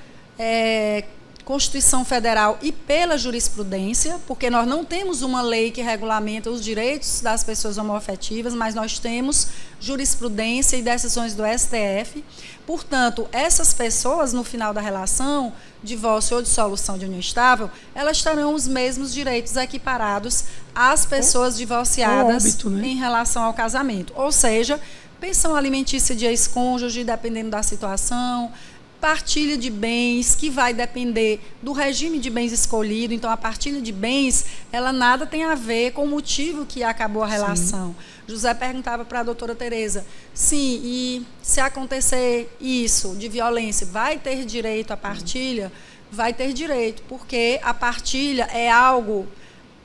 F: Constituição Federal e pela jurisprudência, porque nós não temos uma lei que regulamenta os direitos das pessoas homoafetivas, mas nós temos jurisprudência e decisões do STF. Portanto, essas pessoas, no final da relação, divórcio ou dissolução de união estável, elas terão os mesmos direitos equiparados às pessoas divorciadas
D: óbito, né?
F: em relação ao casamento. Ou seja, pensão alimentícia de ex-cônjuge, dependendo da situação, partilha de bens, que vai depender do regime de bens escolhido. Então, a partilha de bens, ela nada tem a ver com o motivo que acabou a relação. Sim. José perguntava para a doutora Tereza, sim, e se acontecer isso, de violência, vai ter direito à partilha? Vai ter direito, porque a partilha é algo,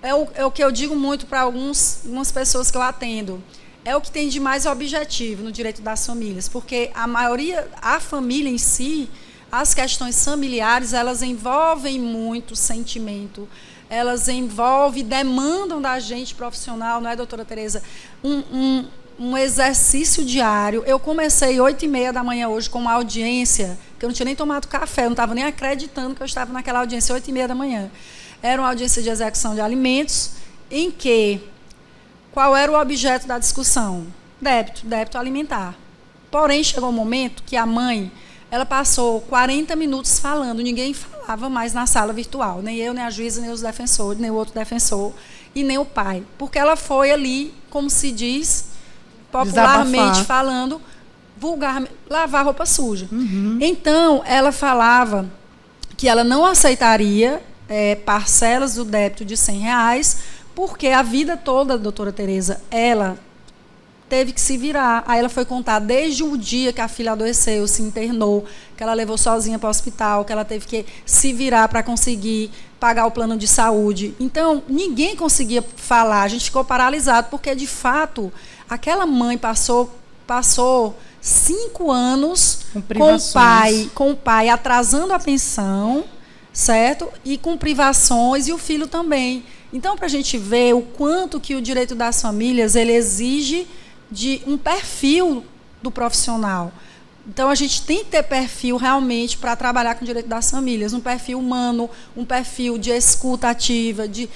F: é o que eu digo muito para algumas pessoas que eu atendo, é o que tem de mais objetivo no direito das famílias, porque a família em si, as questões familiares, elas envolvem muito sentimento, elas demandam da gente profissional, não é, doutora Tereza? Um exercício diário. Eu comecei 8h30 da manhã hoje com uma audiência, que eu não tinha nem tomado café, eu não estava nem acreditando que eu estava naquela audiência 8h30 da manhã. Era uma audiência de execução de alimentos, em que qual era o objeto da discussão? Débito alimentar. Porém, chegou um momento que a mãe, ela passou 40 minutos falando, ninguém falava mais na sala virtual, nem eu, nem a juíza, nem os defensores, nem o outro defensor, e nem o pai. Porque ela foi ali, como se diz, popularmente falando, vulgarmente, lavar roupa suja. Uhum. Então, ela falava que ela não aceitaria parcelas do débito de R$100, porque a vida toda, doutora Tereza, ela teve que se virar. Aí ela foi contar desde o dia que a filha adoeceu, se internou, que ela levou sozinha para o hospital, que ela teve que se virar para conseguir pagar o plano de saúde. Então, ninguém conseguia falar, a gente ficou paralisado, porque, de fato, aquela mãe passou 5 anos com o pai atrasando a pensão, certo? E com privações, e o filho também. Então, para a gente ver o quanto que o direito das famílias ele exige de um perfil do profissional. Então, a gente tem que ter perfil realmente para trabalhar com o direito das famílias, um perfil humano, um perfil de escuta ativa, de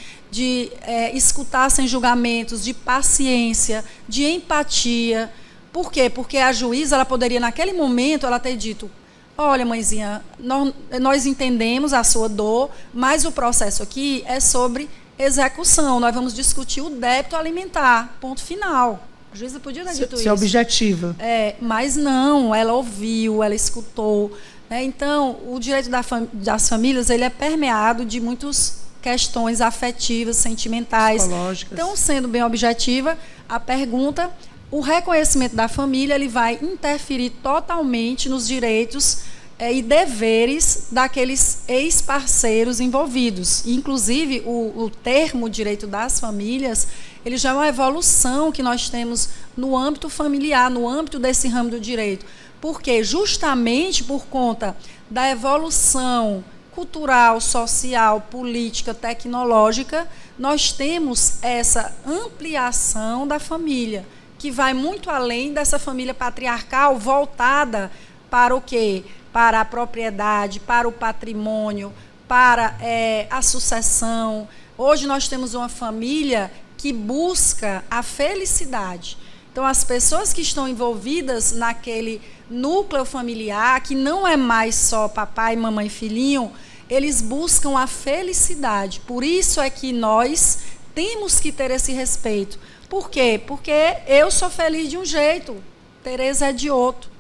F: escutar sem julgamentos, de paciência, de empatia. Por quê? Porque a juíza ela poderia, naquele momento, ela ter dito, olha, mãezinha, nós entendemos a sua dor, mas o processo aqui é sobre execução, nós vamos discutir o débito alimentar, ponto final. A juíza podia ter dito isso.
D: Isso é objetiva.
F: Mas não, ela ouviu, ela escutou. Né? Então, o direito das famílias ele é permeado de muitas questões afetivas, sentimentais.
D: Psicológicas.
F: Então, sendo bem objetiva, a pergunta, o reconhecimento da família ele vai interferir totalmente nos direitos e deveres daqueles ex-parceiros envolvidos. Inclusive, o termo direito das famílias, ele já é uma evolução que nós temos no âmbito familiar, no âmbito desse ramo do direito. Porque, justamente por conta da evolução cultural, social, política, tecnológica, nós temos essa ampliação da família, que vai muito além dessa família patriarcal voltada para o quê? Para a propriedade, para o patrimônio, para a sucessão. Hoje nós temos uma família que busca a felicidade. Então, as pessoas que estão envolvidas naquele núcleo familiar, que não é mais só papai, mamãe, filhinho, eles buscam a felicidade. Por isso é que nós temos que ter esse respeito. Por quê? Porque eu sou feliz de um jeito, Tereza é de outro,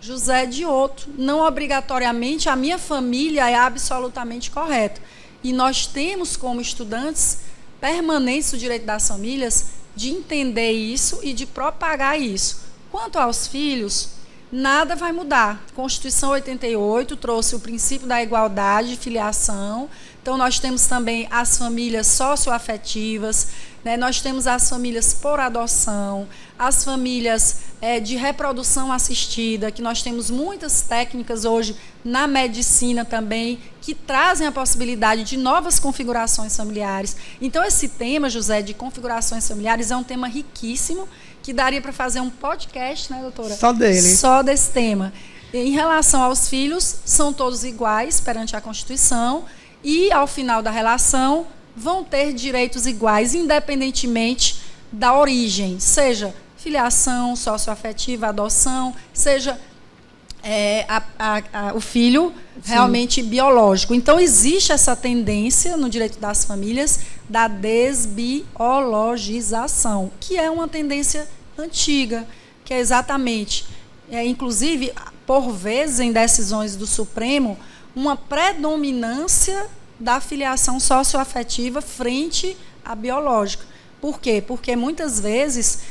F: José é de outro. Não obrigatoriamente a minha família é absolutamente correta. E nós temos, como estudantes permanentes do direito das famílias, de entender isso e de propagar isso. Quanto aos filhos, nada vai mudar. A Constituição 88 trouxe o princípio da igualdade de filiação. Então, nós temos também as famílias socioafetivas, né? Nós temos as famílias por adoção, as famílias de reprodução assistida, que nós temos muitas técnicas hoje na medicina também, que trazem a possibilidade de novas configurações familiares. Então, esse tema, José, de configurações familiares, é um tema riquíssimo, que daria para fazer um podcast, né, doutora?
D: Só dele.
F: Só desse tema. Em relação aos filhos, são todos iguais perante a Constituição e, ao final da relação, vão ter direitos iguais, independentemente da origem, seja filiação socioafetiva, adoção, seja o filho realmente biológico. Então, existe essa tendência no direito das famílias da desbiologização, que é uma tendência antiga, que é exatamente, inclusive, por vezes, em decisões do Supremo, uma predominância da filiação socioafetiva frente à biológica. Por quê? Porque muitas vezes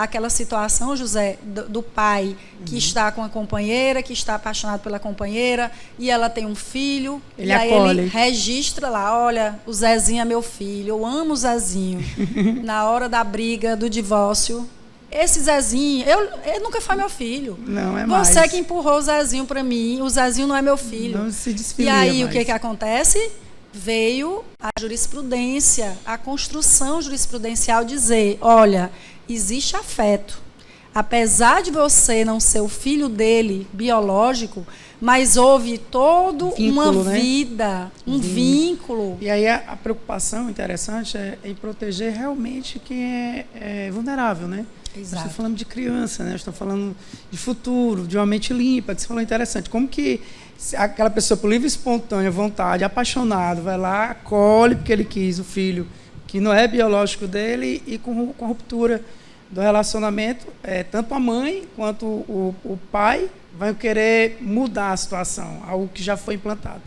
F: aquela situação, José, do pai que está com a companheira, que está apaixonado pela companheira, e ela tem um filho, e aí ele registra lá, olha, o Zezinho é meu filho, eu amo o Zezinho. Na hora da briga, do divórcio, esse Zezinho, ele nunca foi meu filho.
D: Não é mais.
F: Você que empurrou o Zezinho para mim, o Zezinho não é meu filho.
D: Não se desfilia
F: E aí,
D: mais.
F: o que acontece? Veio a jurisprudência, a construção jurisprudencial dizer, olha, existe afeto. Apesar de você não ser o filho dele biológico, mas houve toda uma vida, um vínculo.
D: E aí a preocupação interessante é em proteger realmente quem é vulnerável, né?
F: Exato.
D: Nós estamos falando de criança, né? Nós estamos falando de futuro, de uma mente limpa, que você falou interessante. Como que aquela pessoa, por livre e espontânea vontade, apaixonado, vai lá, acolhe porque ele quis o filho que não é biológico dele, e com a ruptura do relacionamento, tanto a mãe quanto o pai vai querer mudar a situação, algo que já foi implantado.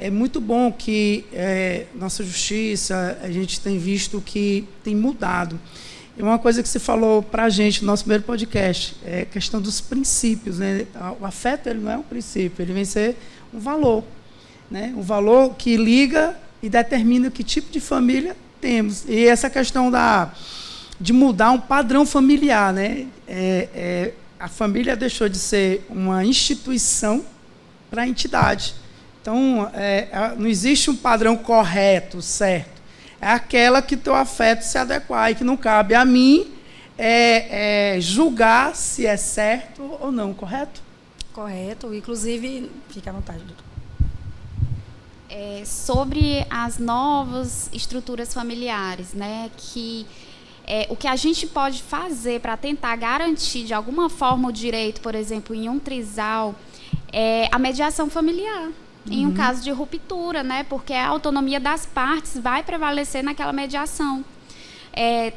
D: É muito bom que nossa justiça, a gente tem visto que tem mudado. E uma coisa que você falou para a gente no nosso primeiro podcast é a questão dos princípios, né? O afeto, ele não é um princípio, ele vem ser um valor, né? Um valor que liga e determina que tipo de família temos. E essa questão de mudar um padrão familiar, né? A família deixou de ser uma instituição para a entidade. Então, não existe um padrão correto, certo. É aquela que teu afeto se adequar e que não cabe a mim julgar se é certo ou não, correto?
F: Correto. Inclusive, fique à vontade, doutor.
G: Sobre as novas estruturas familiares, né, que o que a gente pode fazer para tentar garantir de alguma forma o direito, por exemplo, em um trisal, é a mediação familiar. Em um caso de ruptura, né? Porque a autonomia das partes vai prevalecer naquela mediação.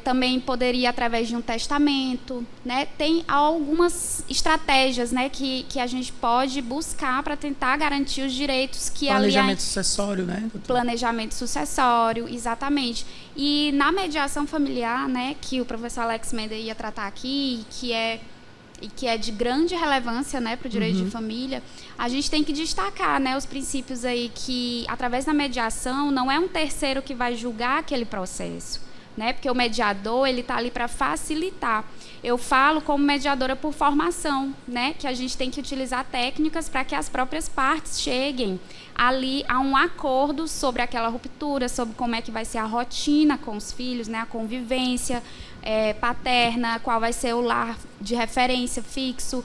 G: Também poderia, através de um testamento, né? Tem algumas estratégias, né, que a gente pode buscar para tentar garantir os direitos que
D: planejamento sucessório, né, doutor? Planejamento
G: sucessório, exatamente. E na mediação familiar, né, que o professor Alex Mender ia tratar aqui, que é de grande relevância, né, para o direito de família, a gente tem que destacar, né, os princípios aí que, através da mediação, não é um terceiro que vai julgar aquele processo, né, porque o mediador, ele está ali para facilitar. Eu falo como mediadora por formação, né, que a gente tem que utilizar técnicas para que as próprias partes cheguem ali a um acordo sobre aquela ruptura, sobre como é que vai ser a rotina com os filhos, né, a convivência paterna, qual vai ser o lar de referência fixo,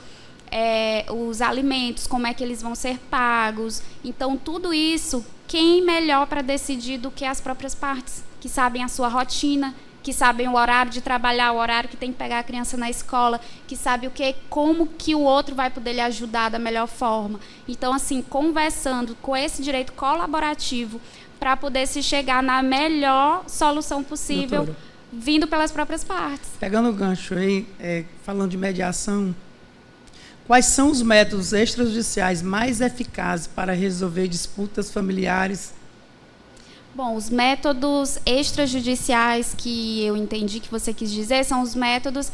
G: os alimentos, como é que eles vão ser pagos. Então, tudo isso, quem melhor para decidir do que as próprias partes, que sabem a sua rotina, que sabem o horário de trabalhar, o horário que tem que pegar a criança na escola, que sabe como que o outro vai poder lhe ajudar da melhor forma. Então, assim, conversando com esse direito colaborativo para poder se chegar na melhor solução possível, doutora, vindo pelas próprias partes.
D: Pegando o gancho aí, falando de mediação, quais são os métodos extrajudiciais mais eficazes para resolver disputas familiares?
G: Bom, os métodos extrajudiciais que eu entendi que você quis dizer são os métodos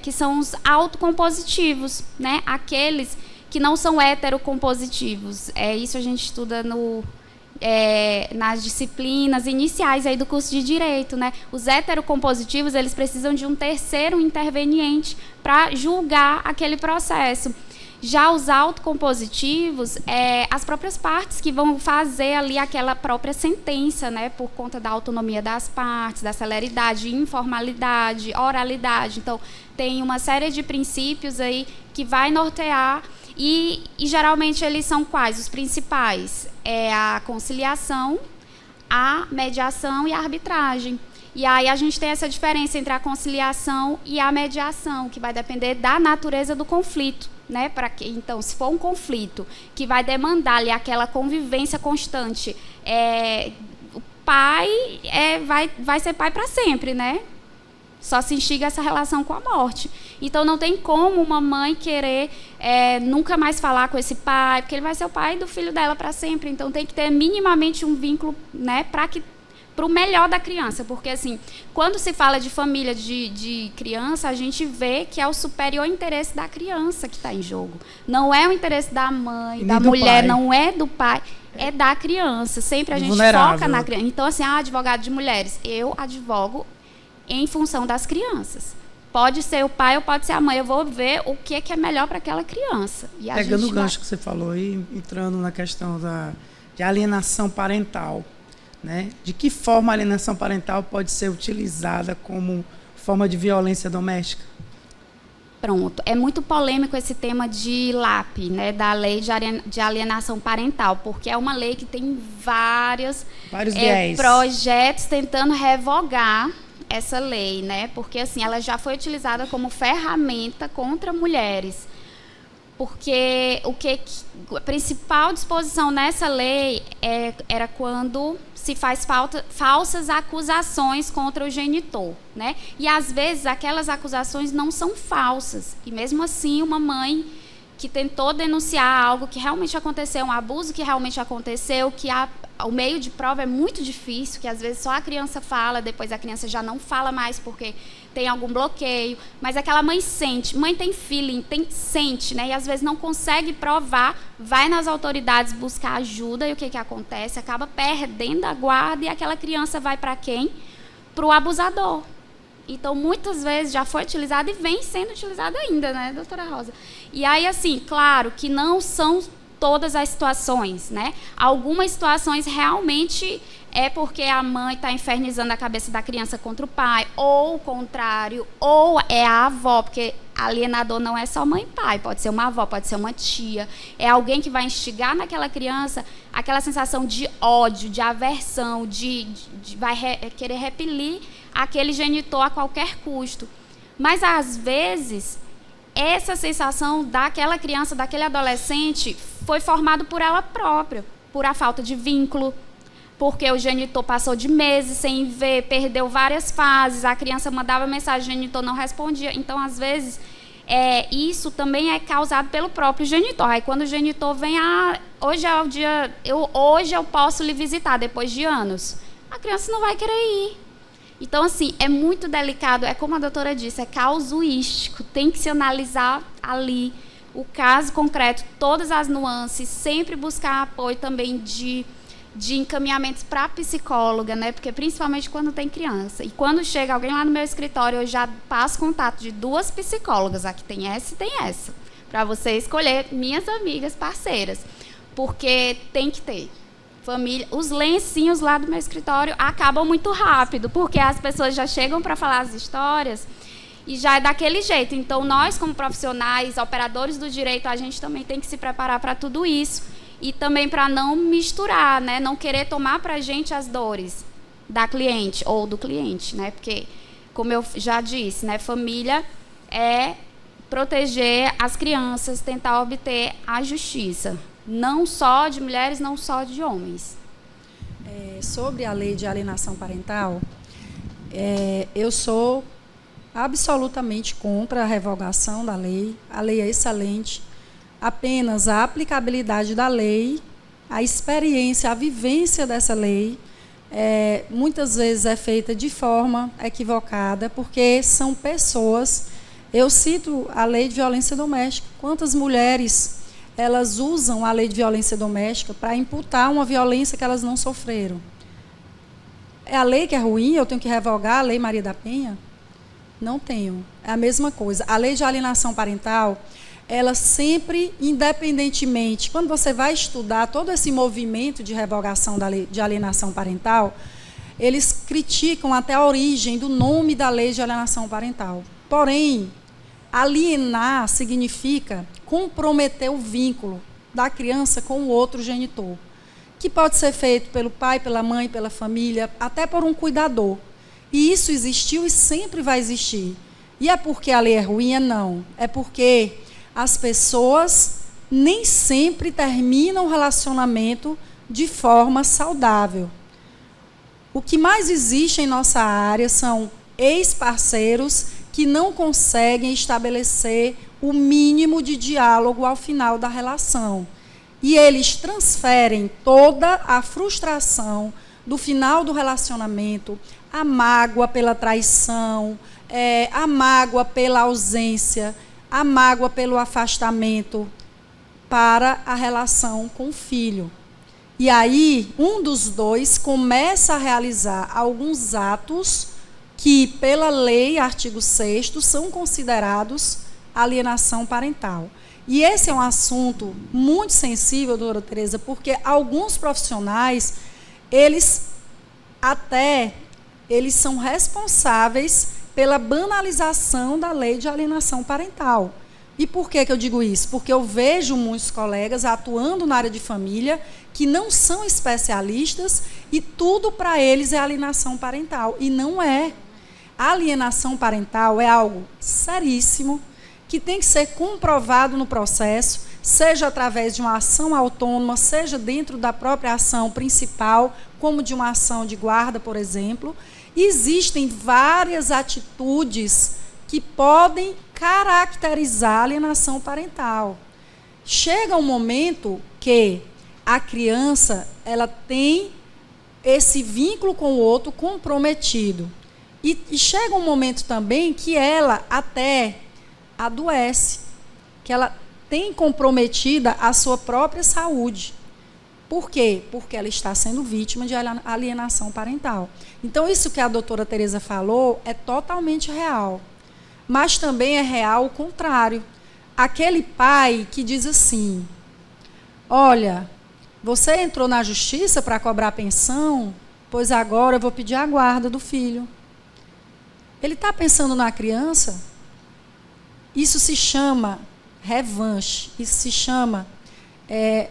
G: que são os autocompositivos, né? Aqueles que não são heterocompositivos. Isso a gente estuda nas disciplinas iniciais aí do curso de Direito, né? Os heterocompositivos, eles precisam de um terceiro interveniente para julgar aquele processo. Já os autocompositivos, as próprias partes que vão fazer ali aquela própria sentença, né, por conta da autonomia das partes, da celeridade, informalidade, oralidade. Então, tem uma série de princípios aí que vai nortear e geralmente eles são quais? Os principais? É a conciliação, a mediação e a arbitragem. E aí a gente tem essa diferença entre a conciliação e a mediação, que vai depender da natureza do conflito, né? Então, se for um conflito que vai demandar ali aquela convivência constante, o pai vai ser pai para sempre, né? Só se instiga essa relação com a morte. Então, não tem como uma mãe querer nunca mais falar com esse pai, porque ele vai ser o pai do filho dela para sempre. Então, tem que ter minimamente um vínculo, né, para o melhor da criança. Porque, assim, quando se fala de família de criança, a gente vê que é o superior interesse da criança que está em jogo. Não é o interesse da mãe, da mulher, não é do pai. É da criança. Sempre a gente foca na criança. Então, assim, advogado de mulheres, eu advogo em função das crianças. Pode ser o pai ou pode ser a mãe. Eu vou ver o que é melhor para aquela criança. E
D: pegando o gancho que você falou e entrando na questão de alienação parental, né? De que forma a alienação parental pode ser utilizada como forma de violência doméstica?
G: Pronto. É muito polêmico esse tema de LAP, né, da Lei de Alienação Parental, porque é uma lei que tem vários projetos tentando revogar essa lei, né? Porque assim, ela já foi utilizada como ferramenta contra mulheres. Porque a principal disposição nessa lei era quando se faz falsas acusações contra o genitor, né? E às vezes aquelas acusações não são falsas. E mesmo assim, uma mãe que tentou denunciar algo que realmente aconteceu, um abuso que realmente aconteceu, que o meio de prova é muito difícil, que às vezes só a criança fala, depois a criança já não fala mais porque tem algum bloqueio, mas aquela mãe sente, mãe tem feeling, sente, né? E às vezes não consegue provar, vai nas autoridades buscar ajuda e o que acontece? Acaba perdendo a guarda e aquela criança vai para quem? Para o abusador. Então, muitas vezes já foi utilizada e vem sendo utilizada ainda, né, doutora Rosa? E aí, assim, claro que não são todas as situações, né? Algumas situações realmente é porque a mãe está infernizando a cabeça da criança contra o pai, ou o contrário, ou é a avó, porque alienador não é só mãe e pai, pode ser uma avó, pode ser uma tia, é alguém que vai instigar naquela criança aquela sensação de ódio, de aversão, vai querer repelir aquele genitor a qualquer custo. Mas, às vezes, essa sensação daquela criança, daquele adolescente, foi formado por ela própria, por a falta de vínculo, porque o genitor passou de meses sem ver, perdeu várias fases, a criança mandava mensagem, o genitor não respondia. Então, às vezes, isso também é causado pelo próprio genitor. Aí, quando o genitor vem, hoje é o dia, hoje eu posso lhe visitar, depois de anos, a criança não vai querer ir. Então, assim, é muito delicado, é como a doutora disse, é casuístico, tem que se analisar ali o caso concreto, todas as nuances, sempre buscar apoio também de encaminhamentos para a psicóloga, né? Porque principalmente quando tem criança. E quando chega alguém lá no meu escritório, eu já passo contato de 2 psicólogas, aqui tem essa e tem essa, para você escolher minhas amigas parceiras, porque tem que ter. Família, os lencinhos lá do meu escritório acabam muito rápido, porque as pessoas já chegam para falar as histórias e já é daquele jeito. Então, nós, como profissionais, operadores do direito, a gente também tem que se preparar para tudo isso e também para não misturar, né? Não querer tomar para a gente as dores da cliente ou do cliente, né? Porque, como eu já disse, né? Família é proteger as crianças, tentar obter a justiça. Não só de mulheres, não só de homens.
F: Sobre a lei de alienação parental, eu sou absolutamente contra a revogação da lei. A lei é excelente. Apenas a aplicabilidade da lei, a experiência, a vivência dessa lei, muitas vezes é feita de forma equivocada, porque são pessoas... Eu cito a lei de violência doméstica. Quantas mulheres... elas usam a lei de violência doméstica para imputar uma violência que elas não sofreram. É a lei que é ruim, eu tenho que revogar a Lei Maria da Penha? Não tenho. É a mesma coisa. A lei de alienação parental, ela sempre, independentemente, quando você vai estudar todo esse movimento de revogação da lei de alienação parental, eles criticam até a origem do nome da lei de alienação parental. Porém, alienar significa comprometer o vínculo da criança com o outro genitor, que pode ser feito pelo pai, pela mãe, pela família, até por um cuidador. E isso existiu e sempre vai existir. E é porque a lei é ruim? Não. É porque as pessoas nem sempre terminam o relacionamento de forma saudável. O que mais existe em nossa área são ex-parceiros que não conseguem estabelecer o mínimo de diálogo ao final da relação. E eles transferem toda a frustração do final do relacionamento, a mágoa pela traição, a mágoa pela ausência, a mágoa pelo afastamento, para a relação com o filho. E aí, um dos dois começa a realizar alguns atos que, pela lei, artigo 6º, são considerados alienação parental. E esse é um assunto muito sensível, doutora Tereza, porque alguns profissionais, eles são responsáveis pela banalização da lei de alienação parental. E por que eu digo isso? Porque eu vejo muitos colegas atuando na área de família que não são especialistas e tudo para eles é alienação parental. E não é. A alienação parental é algo seríssimo, que tem que ser comprovado no processo, seja através de uma ação autônoma, seja dentro da própria ação principal, como de uma ação de guarda, por exemplo. E existem várias atitudes que podem caracterizar a alienação parental. Chega um momento que a criança ela tem esse vínculo com o outro comprometido. E chega um momento também que ela até adoece, que ela tem comprometida a sua própria saúde. Por quê? Porque ela está sendo vítima de alienação parental. Então, isso que a doutora Tereza falou é totalmente real. Mas também é real o contrário. Aquele pai que diz assim, olha, você entrou na justiça para cobrar pensão, pois agora eu vou pedir a guarda do filho. Ele está pensando na criança? Isso se chama revanche, isso se chama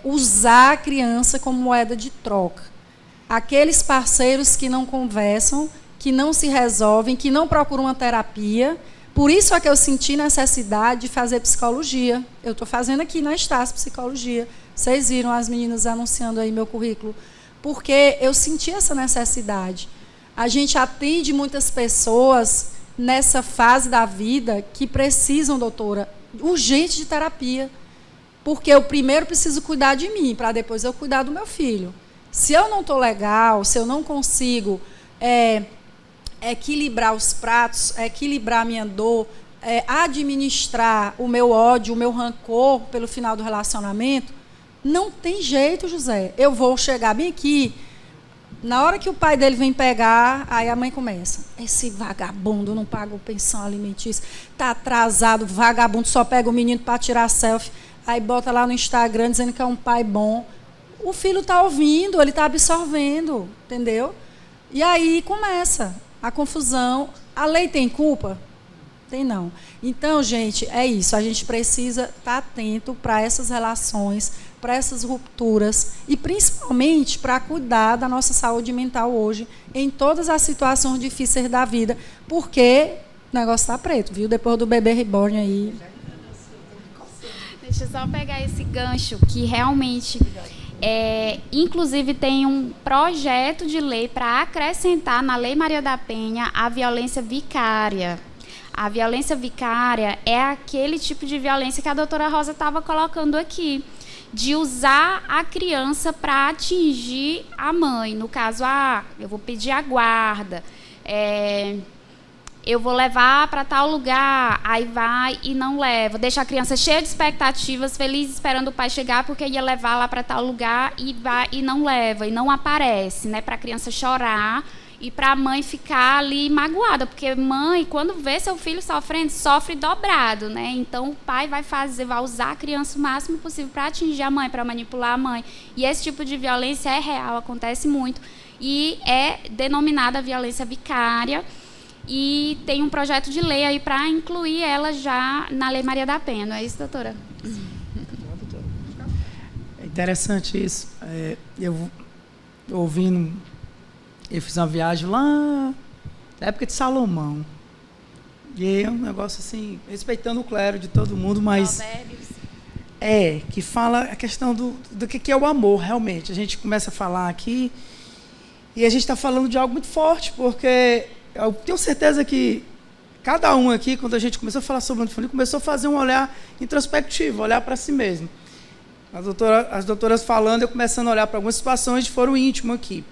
F: usar a criança como moeda de troca. Aqueles parceiros que não conversam, que não se resolvem, que não procuram uma terapia. Por isso é que eu senti necessidade de fazer psicologia. Eu estou fazendo aqui na Estácio psicologia. Vocês viram as meninas anunciando aí meu currículo. Porque eu senti essa necessidade. A gente atende muitas pessoas nessa fase da vida que precisam, doutora, urgente de terapia. Porque eu primeiro preciso cuidar de mim, para depois eu cuidar do meu filho. Se eu não estou legal, se eu não consigo equilibrar os pratos, equilibrar a minha dor, administrar o meu ódio, o meu rancor pelo final do relacionamento, não tem jeito, José. Eu vou chegar bem aqui, na hora que o pai dele vem pegar, aí a mãe começa. Esse vagabundo não paga pensão alimentícia, está atrasado, vagabundo só pega o menino para tirar selfie, aí bota lá no Instagram dizendo que é um pai bom. O filho está ouvindo, ele está absorvendo, entendeu? E aí começa a confusão. A lei tem culpa? Tem não. Então, gente, é isso. A gente precisa estar atento para essas relações, para essas rupturas e, principalmente, para cuidar da nossa saúde mental hoje, em todas as situações difíceis da vida, porque o negócio está preto, viu? Depois do bebê reborn aí.
G: Deixa eu só pegar esse gancho que realmente... inclusive tem um projeto de lei para acrescentar na Lei Maria da Penha a violência vicária. A violência vicária é aquele tipo de violência que a doutora Rosa estava colocando aqui, de usar a criança para atingir a mãe. No caso, eu vou pedir a guarda, eu vou levar para tal lugar, aí vai e não leva. Deixa a criança cheia de expectativas, feliz, esperando o pai chegar, porque ia levar lá para tal lugar e vai e não leva, e não aparece, né, para a criança chorar e para a mãe ficar ali magoada, porque mãe, quando vê seu filho sofrendo, sofre dobrado, né? Então o pai vai usar a criança o máximo possível para atingir a mãe, para manipular a mãe. E esse tipo de violência é real, acontece muito, e é denominada violência vicária, e tem um projeto de lei aí para incluir ela já na Lei Maria da Penha, não é isso, doutora?
D: É interessante isso. Eu ouvindo, eu fiz uma viagem lá na época de Salomão. E é um negócio assim, respeitando o clero de todo mundo, mas que fala a questão do que é o amor, realmente. A gente começa a falar aqui e a gente está falando de algo muito forte, porque eu tenho certeza que cada um aqui, quando a gente começou a falar sobre o família, começou a fazer um olhar introspectivo, olhar para si mesmo. As doutoras falando, eu começando a olhar para algumas situações de foro íntimo aqui.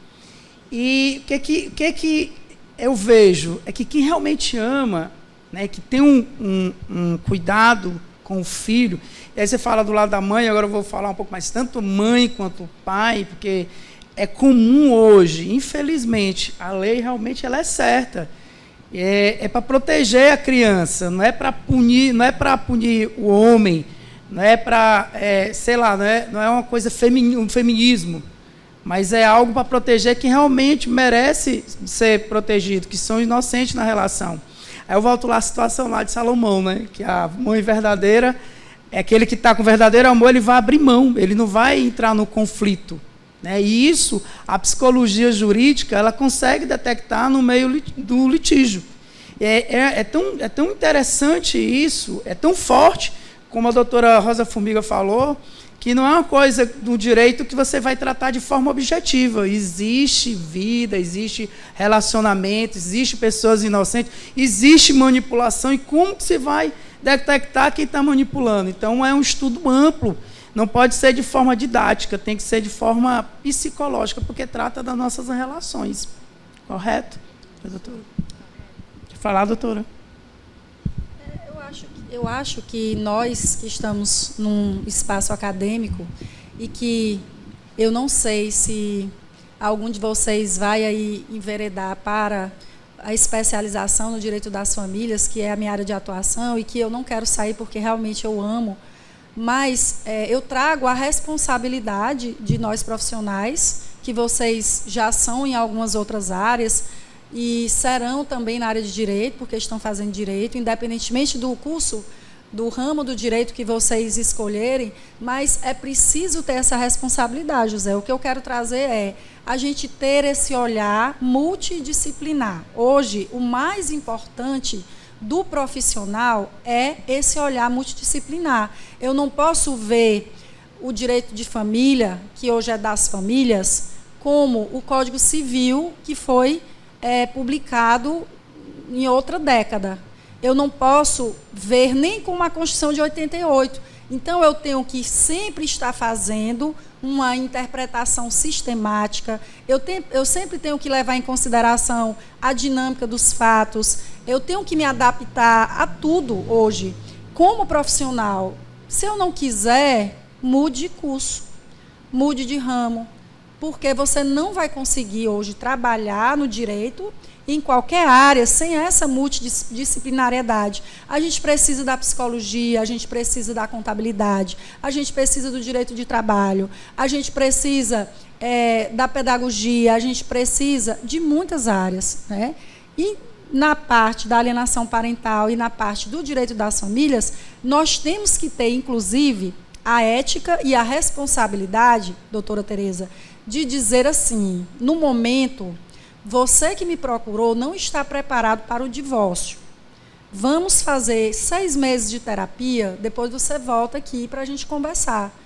D: E o que eu vejo é que quem realmente ama, né, que tem um cuidado com o filho, e aí você fala do lado da mãe, agora eu vou falar um pouco mais, tanto mãe quanto pai, porque é comum hoje, infelizmente, a lei realmente ela é certa. É para proteger a criança, não é para punir o homem, não é para, não é uma coisa um feminismo, mas é algo para proteger quem realmente merece ser protegido, que são inocentes na relação. Aí eu volto lá à situação lá de Salomão, né, que a mãe verdadeira é aquele que está com verdadeiro amor, ele vai abrir mão, ele não vai entrar no conflito, né? E isso, a psicologia jurídica, ela consegue detectar no meio do litígio. É tão interessante isso, é tão forte, como a doutora Rosa Formiga falou, que não é uma coisa do direito que você vai tratar de forma objetiva. Existe vida, existe relacionamento, existe pessoas inocentes, existe manipulação, e como que você vai detectar quem está manipulando? Então, é um estudo amplo, não pode ser de forma didática, tem que ser de forma psicológica, porque trata das nossas relações. Correto, doutora? Quer falar, doutora?
F: Eu acho que nós que estamos num espaço acadêmico e que eu não sei se algum de vocês vai aí enveredar para a especialização no direito das famílias, que é a minha área de atuação e que eu não quero sair porque realmente eu amo, mas eu trago a responsabilidade de nós profissionais, que vocês já são em algumas outras áreas, e serão também na área de direito, porque estão fazendo direito, independentemente do curso, do ramo do direito que vocês escolherem, mas é preciso ter essa responsabilidade, José. O que eu quero trazer é a gente ter esse olhar multidisciplinar. Hoje, o mais importante do profissional é esse olhar multidisciplinar. Eu não posso ver o direito de família, que hoje é das famílias, como o Código Civil, que foi publicado em outra década. Eu não posso ver nem como a Constituição de 88. Então, eu tenho que sempre estar fazendo uma interpretação sistemática. Eu sempre tenho que levar em consideração a dinâmica dos fatos. Eu tenho que me adaptar a tudo hoje. Como profissional, se eu não quiser, mude de curso, mude de ramo, porque você não vai conseguir hoje trabalhar no direito em qualquer área sem essa multidisciplinariedade. A gente precisa da psicologia, a gente precisa da contabilidade, a gente precisa do direito de trabalho, a gente precisa da pedagogia, a gente precisa de muitas áreas, né? E na parte da alienação parental e na parte do direito das famílias, nós temos que ter, inclusive, a ética e a responsabilidade, doutora Tereza, de dizer assim, no momento, você que me procurou não está preparado para o divórcio. Vamos fazer 6 meses de terapia, depois você volta aqui para a gente conversar.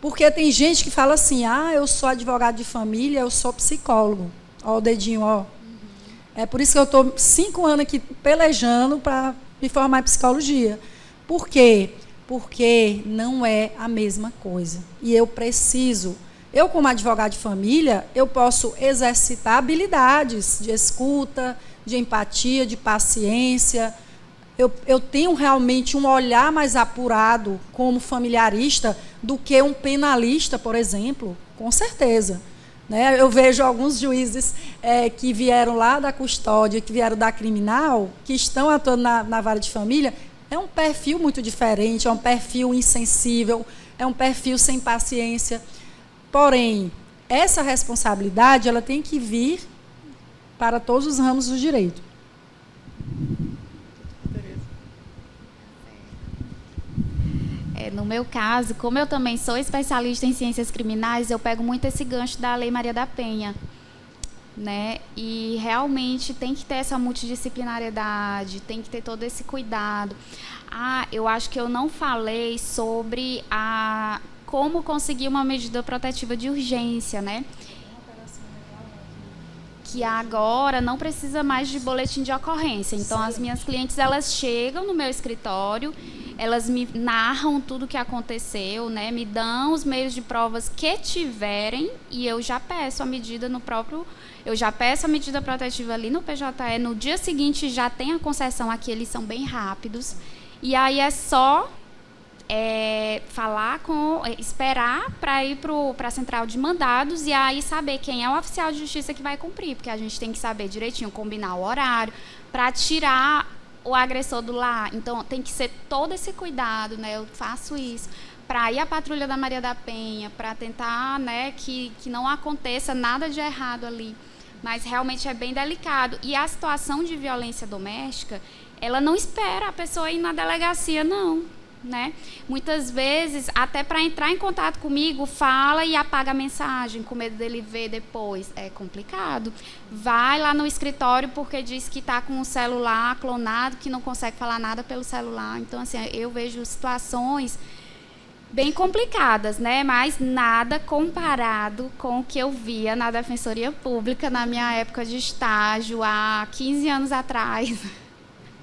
F: Porque tem gente que fala assim, eu sou advogado de família, eu sou psicólogo. Ó o dedinho, ó. É por isso que eu estou 5 anos aqui pelejando para me formar em psicologia. Por quê? Porque não é a mesma coisa. E eu preciso... Eu, como advogado de família, eu posso exercitar habilidades de escuta, de empatia, de paciência. Eu tenho realmente um olhar mais apurado como familiarista do que um penalista, por exemplo, com certeza. né? Eu vejo alguns juízes que vieram lá da custódia, que vieram da criminal, que estão atuando na vara de família. É um perfil muito diferente, é um perfil insensível, é um perfil sem paciência. Porém, essa responsabilidade ela tem que vir para todos os ramos do direito.
G: No meu caso, como eu também sou especialista em ciências criminais, eu pego muito esse gancho da Lei Maria da Penha, né? E realmente tem que ter essa multidisciplinariedade, tem que ter todo esse cuidado. Eu acho que eu não falei sobre como conseguir uma medida protetiva de urgência, né? Que agora não precisa mais de boletim de ocorrência. Então, as minhas clientes, elas chegam no meu escritório, elas me narram tudo o que aconteceu, né? Me dão os meios de provas que tiverem e eu já peço a medida eu já peço a medida protetiva ali no PJE. No dia seguinte já tem a concessão aqui, eles são bem rápidos. E aí é só esperar para ir para a central de mandados e aí saber quem é o oficial de justiça que vai cumprir, porque a gente tem que saber direitinho, combinar o horário para tirar o agressor do lar. Então, tem que ser todo esse cuidado, né? Eu faço isso para ir à patrulha da Maria da Penha, para tentar, né, que não aconteça nada de errado ali. Mas realmente é bem delicado. E a situação de violência doméstica, ela não espera a pessoa ir na delegacia, não. Né? Muitas vezes, até para entrar em contato comigo, fala e apaga a mensagem, com medo dele ver depois. É complicado. Vai lá no escritório porque diz que está com o celular clonado, que não consegue falar nada pelo celular. Então, assim, eu vejo situações bem complicadas, né? Mas nada comparado com o que eu via na Defensoria Pública na minha época de estágio, há 15 anos atrás.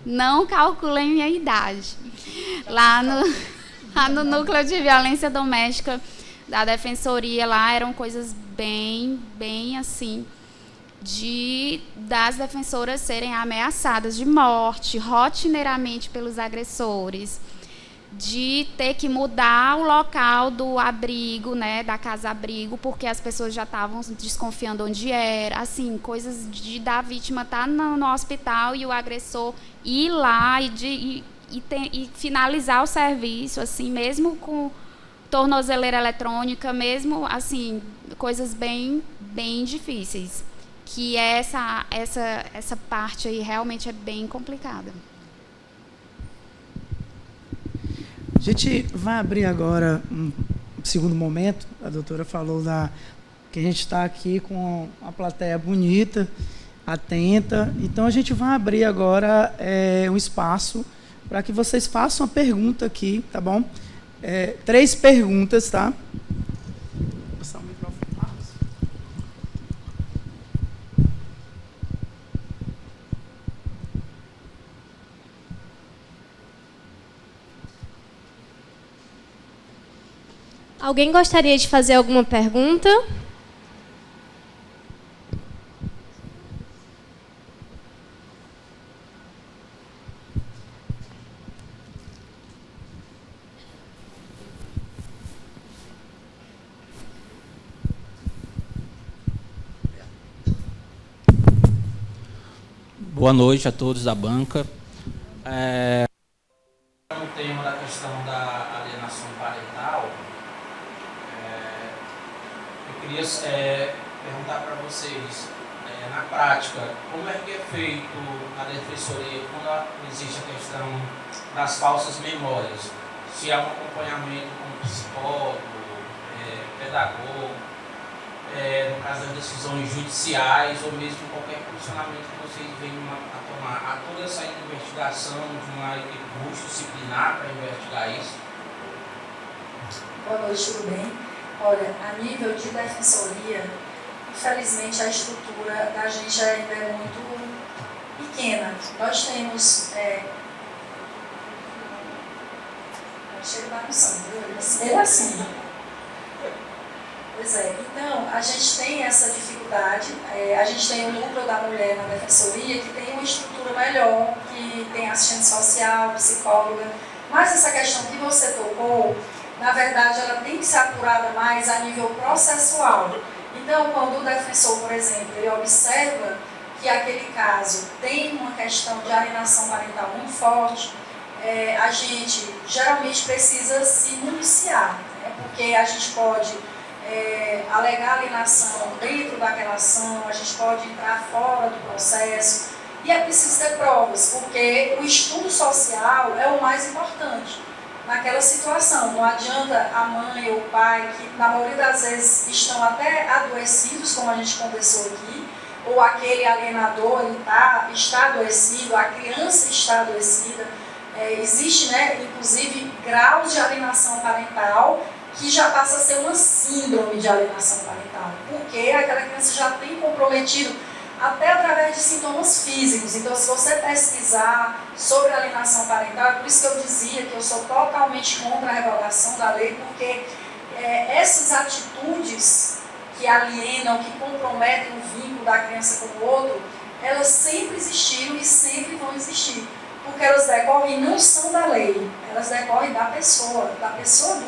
G: Não calculem minha idade. Lá no núcleo de violência doméstica da Defensoria, lá eram coisas bem assim, das defensoras serem ameaçadas de morte rotineiramente pelos agressores, de ter que mudar o local do abrigo, né, da casa-abrigo, porque as pessoas já estavam desconfiando onde era, assim, coisas da vítima estar no hospital e o agressor ir lá e finalizar o serviço, assim, mesmo com tornozeleira eletrônica, mesmo, assim, coisas bem difíceis, que essa parte aí realmente é bem complicada.
D: A gente vai abrir agora um segundo momento. A doutora falou que a gente está aqui com uma plateia bonita, atenta. Então, a gente vai abrir agora um espaço para que vocês façam uma pergunta aqui, tá bom? 3 perguntas, tá? Vou passar o microfone.
A: Alguém gostaria de fazer alguma pergunta?
I: Boa noite a todos da banca. No tema da questão da alienação parental, eu queria perguntar para vocês, na prática, como é que é feito na defensoria quando existe a questão das falsas memórias? Se há um acompanhamento com psicólogo, pedagogo, no caso das decisões judiciais ou mesmo qualquer posicionamento que vocês venham a tomar. Há toda essa investigação de uma equipe multidisciplinar para investigar isso?
J: Boa noite, tudo bem? Olha, a nível de defensoria, infelizmente a estrutura da gente ainda é muito pequena. Nós temos... Chega bagunçando, viu? Ele assim. Pois é, então a gente tem essa dificuldade, a gente tem o núcleo da mulher na defensoria que tem uma estrutura melhor, que tem assistente social, psicóloga, mas essa questão que você tocou, na verdade, ela tem que ser apurada mais a nível processual. Então, quando o defensor, por exemplo, ele observa que aquele caso tem uma questão de alienação parental muito forte, a gente geralmente precisa se municiar, né? Porque a gente pode alegar alienação dentro daquela ação, a gente pode entrar fora do processo, e é preciso ter provas, porque o estudo social é o mais importante naquela situação. Não adianta a mãe ou o pai, que na maioria das vezes estão até adoecidos, como a gente conversou aqui, ou aquele alienador ele está adoecido, a criança está adoecida. Existe, né, inclusive, graus de alienação parental que já passa a ser uma síndrome de alienação parental, porque aquela criança já tem comprometido até através de sintomas físicos. Então, se você pesquisar sobre alienação parental, é por isso que eu dizia que eu sou totalmente contra a revogação da lei, porque essas atitudes que alienam, que comprometem o vínculo da criança com o outro, elas sempre existiram e sempre vão existir, porque elas decorrem, não são da lei, elas decorrem da pessoa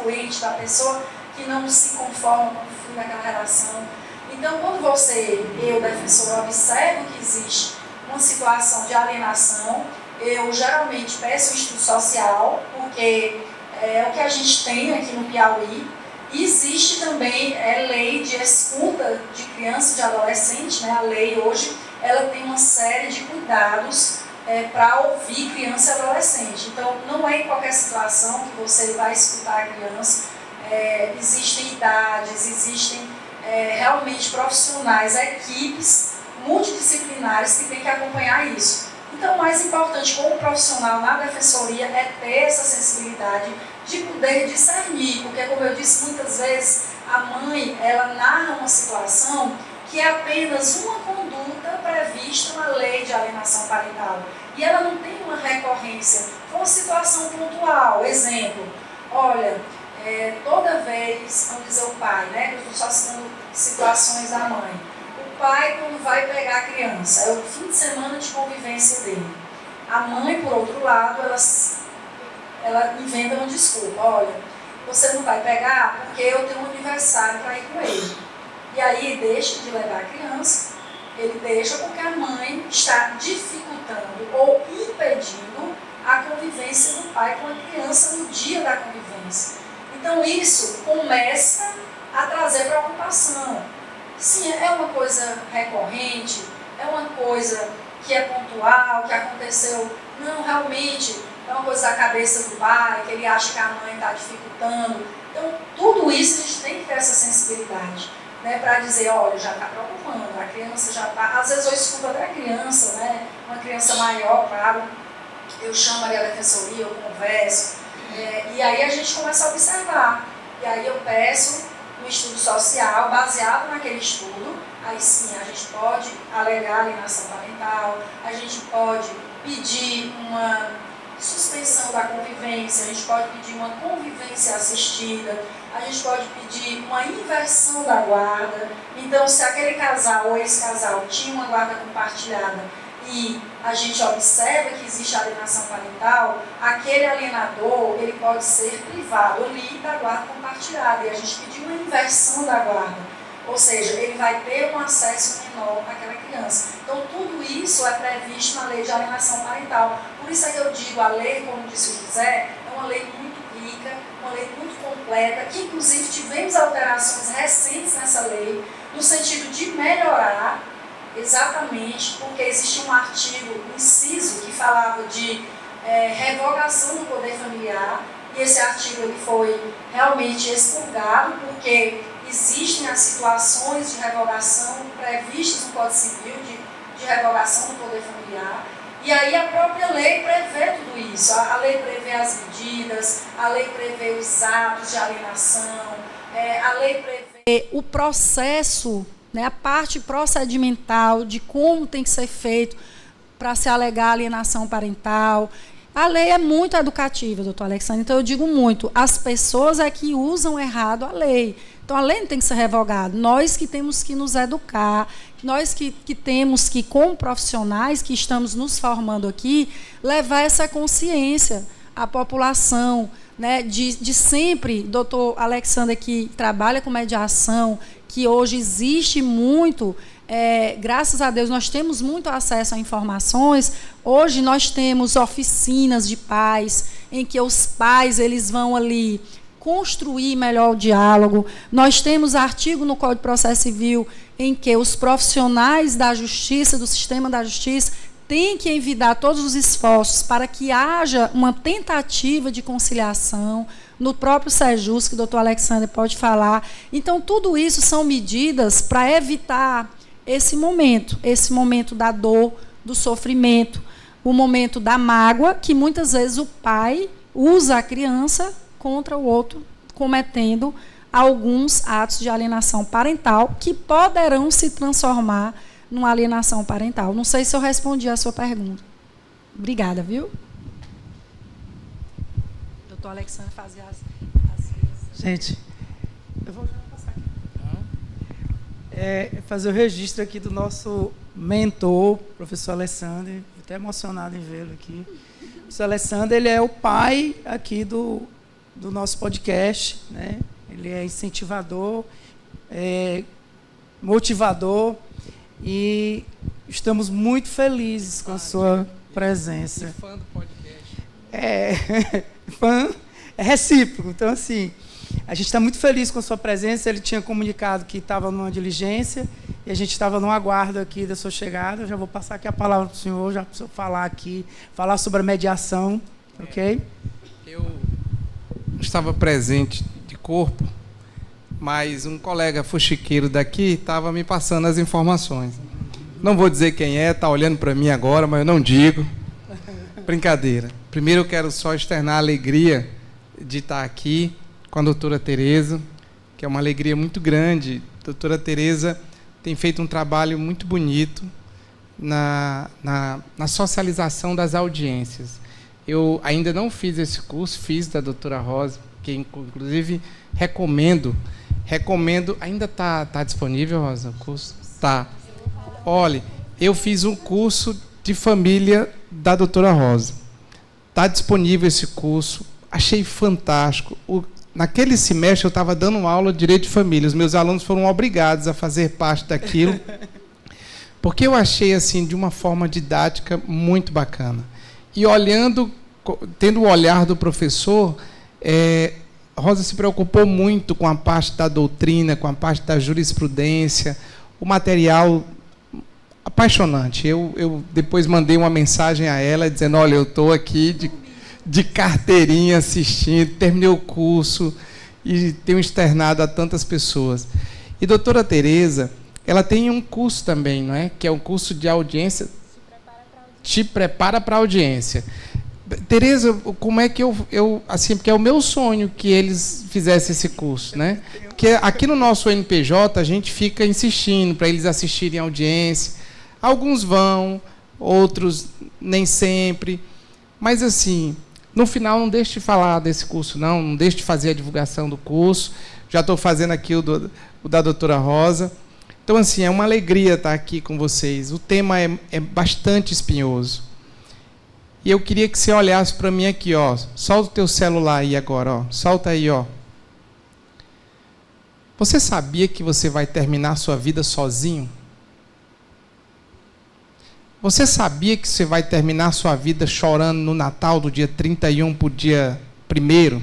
J: doente, da pessoa que não se conforma com o fim daquela relação. Então, quando eu, defensor, observo que existe uma situação de alienação, eu geralmente peço um estudo social, porque é o que a gente tem aqui no Piauí. E existe também lei de escuta de criança e de adolescente, né? A lei hoje ela tem uma série de cuidados para ouvir criança e adolescente. Então, não é em qualquer situação que você vai escutar a criança. Existem idades, existem realmente profissionais, equipes multidisciplinares que têm que acompanhar isso. Então, o mais importante como profissional na defensoria é ter essa sensibilidade de poder discernir, porque, como eu disse muitas vezes, a mãe ela narra uma situação que é apenas uma conduta prevista na lei de alienação parental e ela não tem uma recorrência, foi uma situação pontual. Exemplo, olha, toda vez, vamos dizer o pai, né, eu estou só citando situações da mãe, o pai quando vai pegar a criança, é o fim de semana de convivência dele, a mãe, por outro lado, ela inventa uma desculpa, olha, você não vai pegar porque eu tenho um aniversário para ir com ele. E aí deixa de levar a criança, ele deixa porque a mãe está dificultando ou impedindo a convivência do pai com a criança no dia da convivência. Então isso começa a trazer preocupação. Sim, é uma coisa recorrente, é uma coisa que é pontual, que aconteceu, não, realmente é uma coisa da cabeça do pai, que ele acha que a mãe está dificultando. Então, tudo isso a gente tem que ter essa sensibilidade, né, para dizer, olha, já está preocupando, a criança já está... Às vezes eu escuto até a criança, né, uma criança maior, claro, eu chamo ali a defensoria, eu converso, e aí a gente começa a observar. E aí eu peço um estudo social, baseado naquele estudo, aí sim, a gente pode alegar alienação parental, a gente pode pedir uma suspensão da convivência, a gente pode pedir uma convivência assistida, a gente pode pedir uma inversão da guarda. Então, se aquele casal ou ex-casal tinha uma guarda compartilhada e a gente observa que existe alienação parental, aquele alienador ele pode ser privado ali da guarda compartilhada e a gente pedir uma inversão da guarda. Ou seja, ele vai ter um acesso menor àquela criança. Então, tudo isso é previsto na lei de alienação parental. Por isso é que eu digo, a lei, como disse o José, é uma lei muito rica, uma lei muito completa, que inclusive tivemos alterações recentes nessa lei, no sentido de melhorar, exatamente, porque existia um artigo, um inciso, que falava de revogação do poder familiar, e esse artigo ele foi realmente expurgado, porque existem as situações de revogação previstas no Código Civil, de revogação do poder familiar, e aí a própria lei prevê tudo isso. A lei prevê as medidas, a lei prevê os atos de alienação, a lei prevê o processo, né, a parte procedimental de como tem que ser feito para se alegar alienação parental. A lei é muito educativa, doutor Alexandre, então eu digo muito, as pessoas é que usam errado a lei. Então, a lei não tem que ser revogada. Nós que temos que nos educar, nós que temos que, como profissionais que estamos nos formando aqui, levar essa consciência
F: a população, né, de sempre, doutor Alexander, que trabalha com mediação, que hoje existe muito, graças a Deus nós temos muito acesso a informações. Hoje nós temos oficinas de pais, em que os pais eles vão ali construir melhor o diálogo. Nós temos artigo no Código de Processo Civil em que os profissionais da justiça, do sistema da justiça, têm que envidar todos os esforços para que haja uma tentativa de conciliação no próprio Sejus, que o doutor Alexander pode falar. Então, tudo isso são medidas para evitar esse momento da dor, do sofrimento, o momento da mágoa, que muitas vezes o pai usa a criança contra o outro, cometendo alguns atos de alienação parental que poderão se transformar numa alienação parental. Não sei se eu respondi a sua pergunta. Obrigada, viu? Doutor Alexandre fazia as...
D: Gente, eu vou passar aqui. Fazer o registro aqui do nosso mentor, professor Alexandre. Estou até emocionado em vê-lo aqui. O professor Alexandre, ele é o pai aqui do nosso podcast, né? Ele é incentivador, motivador, e estamos muito felizes com a sua presença.
K: E fã do podcast.
D: Fã é recíproco. Então, assim, a gente está muito feliz com a sua presença. Ele tinha comunicado que estava numa diligência e a gente estava no aguardo aqui da sua chegada. Eu já vou passar aqui a palavra para o senhor, já para o senhor falar aqui, falar sobre a mediação, ok?
K: Eu estava presente de corpo, mas um colega fuxiqueiro daqui estava me passando as informações. Não vou dizer quem é, está olhando para mim agora, mas eu não digo. Brincadeira. Primeiro eu quero só externar a alegria de estar aqui com a doutora Tereza, que é uma alegria muito grande. A doutora Tereza tem feito um trabalho muito bonito na socialização das audiências. Eu ainda não fiz esse curso, fiz da doutora Rosa, que inclusive recomendo. Ainda está disponível, Rosa, o curso? Tá. Olha, eu fiz um curso de família da doutora Rosa. Está disponível esse curso, achei fantástico. Naquele semestre eu estava dando aula de direito de família, os meus alunos foram obrigados a fazer parte daquilo, porque eu achei assim de uma forma didática muito bacana. E olhando, tendo o olhar do professor, Rosa se preocupou muito com a parte da doutrina, com a parte da jurisprudência, o material apaixonante. Eu depois mandei uma mensagem a ela dizendo, olha, eu estou aqui de carteirinha assistindo, terminei o curso e tenho externado a tantas pessoas. E doutora Tereza, ela tem um curso também, não é? Que é um curso de audiência, te prepara para a audiência. Tereza, como é que eu assim, porque é o meu sonho que eles fizessem esse curso, né? Porque aqui no nosso NPJ a gente fica insistindo para eles assistirem a audiência. Alguns vão, outros nem sempre. Mas assim, no final não deixe de falar desse curso, não deixe de fazer a divulgação do curso. Já estou fazendo aqui o da doutora Rosa. Então, assim, é uma alegria estar aqui com vocês. O tema é bastante espinhoso. E eu queria que você olhasse para mim aqui, ó. Solta o teu celular aí agora, ó. Solta aí, ó. Você sabia que você vai terminar sua vida sozinho? Você sabia que você vai terminar sua vida chorando no Natal do dia 31 para o dia 1º?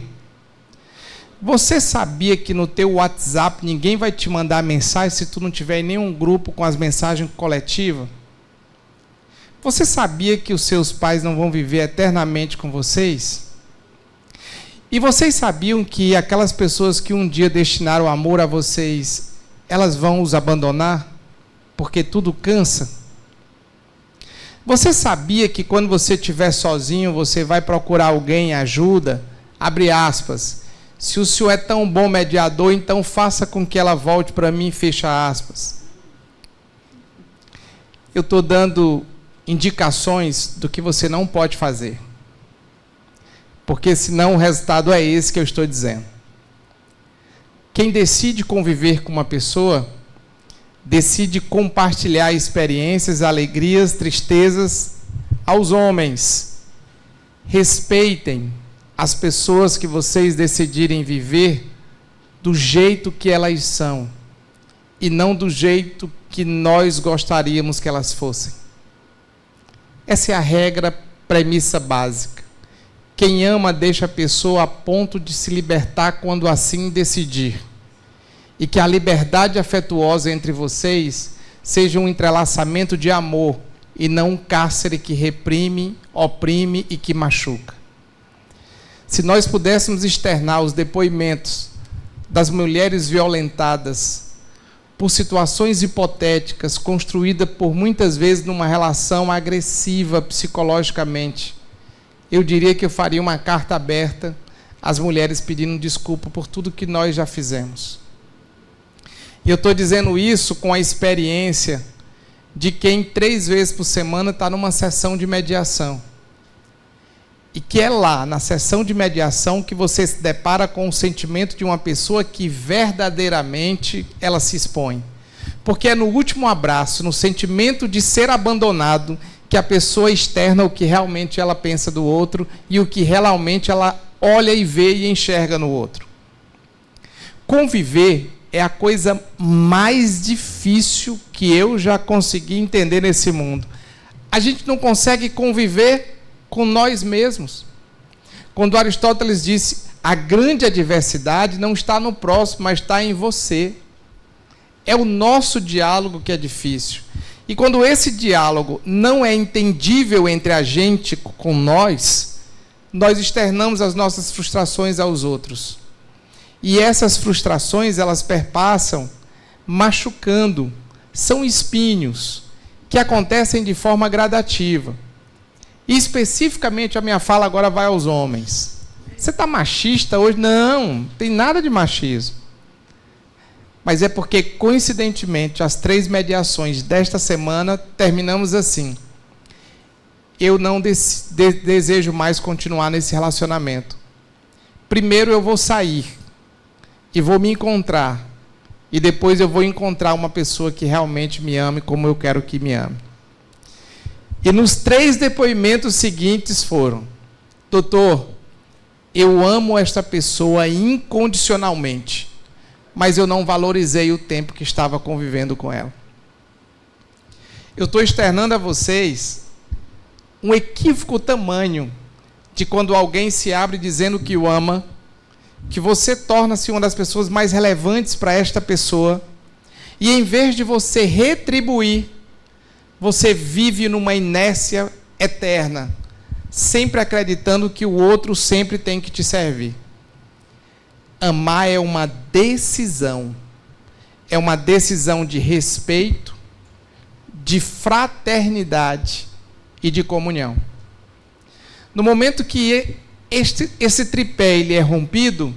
K: Você sabia que no teu WhatsApp ninguém vai te mandar mensagem se tu não tiver em nenhum grupo com as mensagens coletivas? Você sabia que os seus pais não vão viver eternamente com vocês? E vocês sabiam que aquelas pessoas que um dia destinaram amor a vocês, elas vão os abandonar? Porque tudo cansa? Você sabia que quando você estiver sozinho, você vai procurar alguém, ajuda? Abre aspas. Se o senhor é tão bom mediador, então faça com que ela volte para mim, fecha aspas. Eu estou dando indicações do que você não pode fazer. Porque senão o resultado é esse que eu estou dizendo. Quem decide conviver com uma pessoa, decide compartilhar experiências, alegrias, tristezas aos homens. Respeitem, as pessoas que vocês decidirem viver do jeito que elas são e não do jeito que nós gostaríamos que elas fossem. Essa é a regra, premissa básica. Quem ama deixa a pessoa a ponto de se libertar quando assim decidir. E que a liberdade afetuosa entre vocês seja um entrelaçamento de amor e não um cárcere que reprime, oprime e que machuca. Se nós pudéssemos externar os depoimentos das mulheres violentadas por situações hipotéticas, construídas por muitas vezes numa relação agressiva psicologicamente, eu diria que eu faria uma carta aberta às mulheres pedindo desculpa por tudo que nós já fizemos. E eu estou dizendo isso com a experiência de quem 3 vezes por semana está numa sessão de mediação. E que é lá, na sessão de mediação, que você se depara com o sentimento de uma pessoa que verdadeiramente ela se expõe. Porque é no último abraço, no sentimento de ser abandonado, que a pessoa externa o que realmente ela pensa do outro e o que realmente ela olha e vê e enxerga no outro. Conviver é a coisa mais difícil que eu já consegui entender nesse mundo. A gente não consegue conviver com nós mesmos. Quando Aristóteles disse, a grande adversidade não está no próximo, mas está em você. É o nosso diálogo que é difícil. E quando esse diálogo não é entendível entre a gente com nós externamos as nossas frustrações aos outros. E essas frustrações, elas perpassam machucando. São espinhos que acontecem de forma gradativa. E especificamente a minha fala agora vai aos homens. Você está machista hoje? Não tem nada de machismo. Mas é porque, coincidentemente, as 3 mediações desta semana terminamos assim. Eu não desejo mais continuar nesse relacionamento. Primeiro eu vou sair e vou me encontrar. E depois eu vou encontrar uma pessoa que realmente me ame como eu quero que me ame. E nos 3 depoimentos seguintes foram: doutor, eu amo esta pessoa incondicionalmente, mas eu não valorizei o tempo que estava convivendo com ela. Eu estou externando a vocês um equívoco tamanho de quando alguém se abre dizendo que o ama, que você torna-se uma das pessoas mais relevantes para esta pessoa, e em vez de você retribuir, você vive numa inércia eterna, sempre acreditando que o outro sempre tem que te servir. Amar é uma decisão de respeito, de fraternidade e de comunhão. No momento que esse tripé ele é rompido,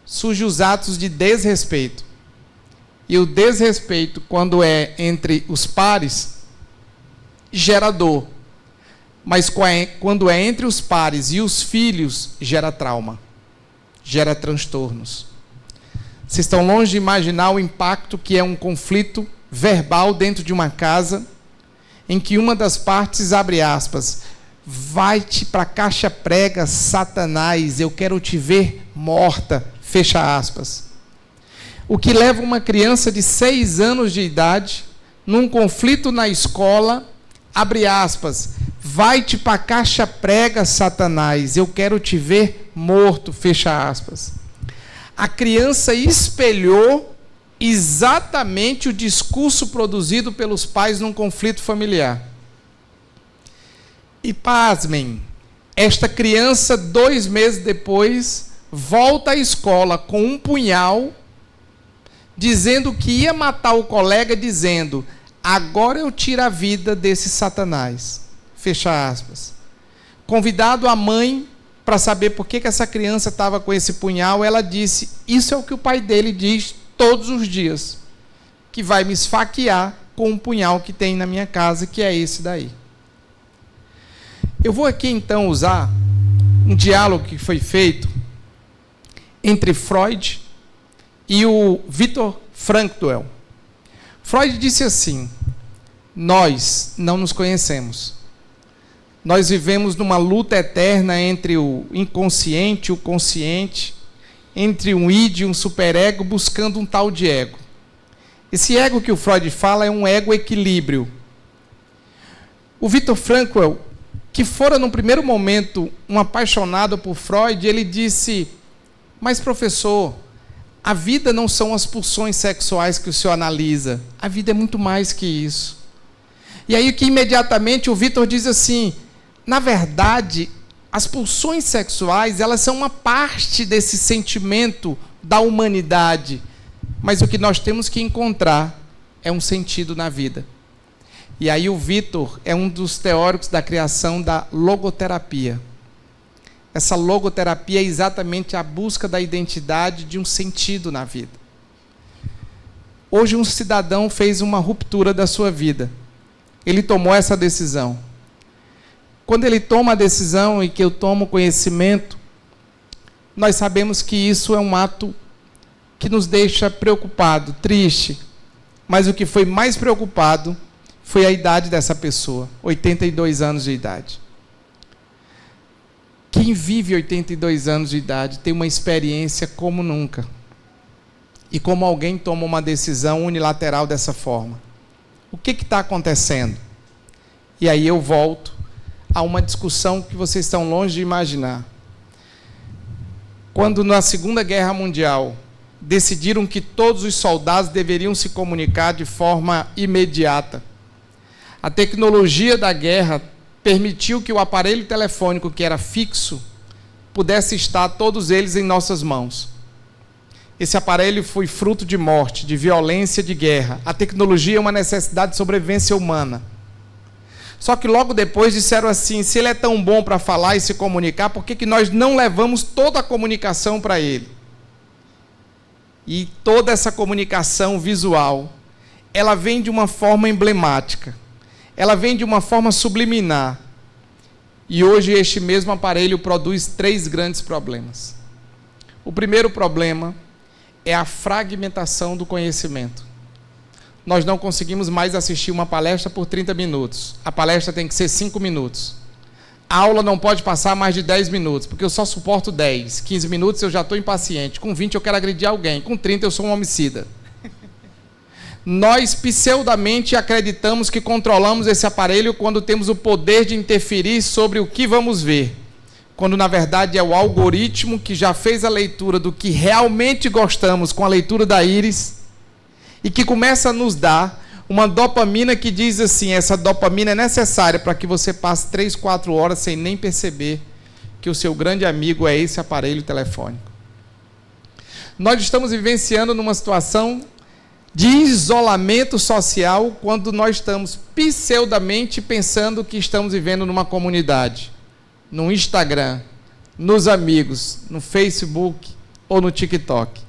K: surgem os atos de desrespeito. E o desrespeito, quando é entre os pares, gera dor. Mas quando é entre os pares e os filhos, gera trauma, gera transtornos. Vocês estão longe de imaginar o impacto que é um conflito verbal dentro de uma casa, em que uma das partes abre aspas, vai-te para a caixa prega, Satanás, eu quero te ver morta, fecha aspas. O que leva uma criança de 6 anos de idade, num conflito na escola, abre aspas, vai-te para a caixa prega, Satanás, eu quero te ver morto, fecha aspas. A criança espelhou exatamente o discurso produzido pelos pais num conflito familiar. E pasmem, esta criança, 2 meses depois, volta à escola com um punhal, dizendo que ia matar o colega, dizendo, agora eu tiro a vida desse Satanás. Fecha aspas. Convidado a mãe para saber por que essa criança estava com esse punhal, ela disse, isso é o que o pai dele diz todos os dias, que vai me esfaquear com um punhal que tem na minha casa, que é esse daí. Eu vou aqui então usar um diálogo que foi feito entre Freud e o Viktor Frankl. Freud disse assim, nós não nos conhecemos. Nós vivemos numa luta eterna entre o inconsciente e o consciente, entre um id e um superego, buscando um tal de ego. Esse ego que o Freud fala é um ego equilíbrio. O Viktor Frankl, que fora num primeiro momento um apaixonado por Freud, ele disse: mas professor, a vida não são as pulsões sexuais que o senhor analisa, a vida é muito mais que isso. E aí que imediatamente o Viktor diz assim: na verdade, as pulsões sexuais, elas são uma parte desse sentimento da humanidade, mas o que nós temos que encontrar é um sentido na vida. E aí o Viktor é um dos teóricos da criação da logoterapia. Essa logoterapia é exatamente a busca da identidade, de um sentido na vida. Hoje um cidadão fez uma ruptura da sua vida. Ele tomou essa decisão. Quando ele toma a decisão e que eu tomo conhecimento, nós sabemos que isso é um ato que nos deixa preocupado, triste. Mas o que foi mais preocupado foi a idade dessa pessoa, 82 anos de idade. Quem vive 82 anos de idade tem uma experiência como nunca. E como alguém toma uma decisão unilateral dessa forma. O que está acontecendo? E aí eu volto a uma discussão que vocês estão longe de imaginar. Quando na Segunda Guerra Mundial decidiram que todos os soldados deveriam se comunicar de forma imediata, a tecnologia da guerra permitiu que o aparelho telefônico, que era fixo, pudesse estar todos eles em nossas mãos. Esse aparelho foi fruto de morte, de violência, de guerra. A tecnologia é uma necessidade de sobrevivência humana. Só que logo depois disseram assim: se ele é tão bom para falar e se comunicar, por que nós não levamos toda a comunicação para ele? E toda essa comunicação visual, ela vem de uma forma emblemática. Ela vem de uma forma subliminar. E hoje este mesmo aparelho produz 3 grandes problemas. O primeiro problema é a fragmentação do conhecimento. Nós não conseguimos mais assistir uma palestra por 30 minutos. A palestra tem que ser 5 minutos. A aula não pode passar mais de 10 minutos, porque eu só suporto 10. 15 minutos eu já estou impaciente. Com 20 eu quero agredir alguém. Com 30 eu sou um homicida. Nós pseudamente acreditamos que controlamos esse aparelho quando temos o poder de interferir sobre o que vamos ver, quando na verdade é o algoritmo que já fez a leitura do que realmente gostamos com a leitura da íris e que começa a nos dar uma dopamina que diz assim: essa dopamina é necessária para que você passe 3, 4 horas sem nem perceber que o seu grande amigo é esse aparelho telefônico. Nós estamos vivenciando numa situação de isolamento social quando nós estamos pseudamente pensando que estamos vivendo numa comunidade, no Instagram, nos amigos, no Facebook ou no TikTok.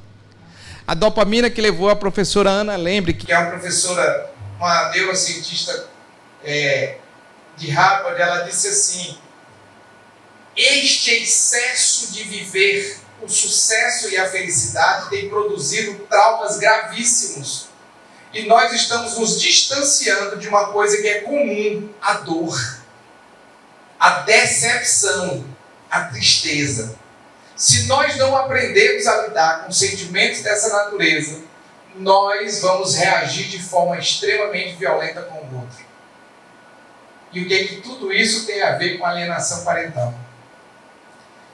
K: A dopamina que levou a professora Ana Lembre, que é uma professora, uma neurocientista de Harvard, ela disse assim: este excesso de viver o sucesso e a felicidade tem produzido traumas gravíssimos. E nós estamos nos distanciando de uma coisa que é comum: a dor, a decepção, a tristeza. Se nós não aprendermos a lidar com sentimentos dessa natureza, nós vamos reagir de forma extremamente violenta com o outro. E o que é que tudo isso tem a ver com alienação parental?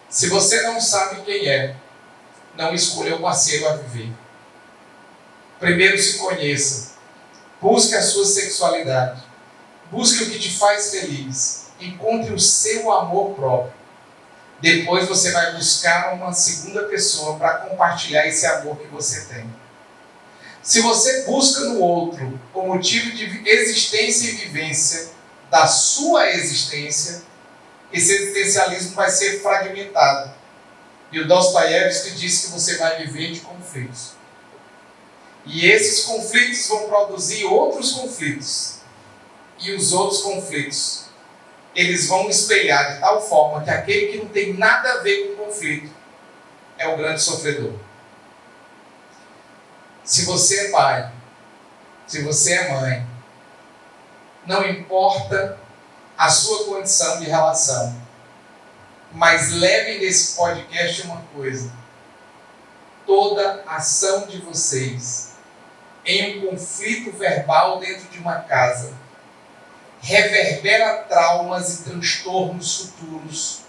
K: Se você não sabe quem é, não escolha o parceiro a viver. Primeiro se conheça. Busque a sua sexualidade. Busque o que te faz feliz. Encontre o seu amor próprio. Depois você vai buscar uma segunda pessoa para compartilhar esse amor que você tem. Se você busca no outro o motivo de existência e vivência da sua existência, esse existencialismo vai ser fragmentado. E o Dostoiévski disse que você vai viver de conflitos. E esses conflitos vão produzir outros conflitos. E os outros conflitos, eles vão espelhar de tal forma que aquele que não tem nada a ver com o conflito é o grande sofredor. Se você é pai, se você é mãe, não importa
L: a sua condição de relação. Mas levem desse podcast uma coisa: toda ação de vocês em um conflito verbal dentro de uma casa reverbera traumas e transtornos futuros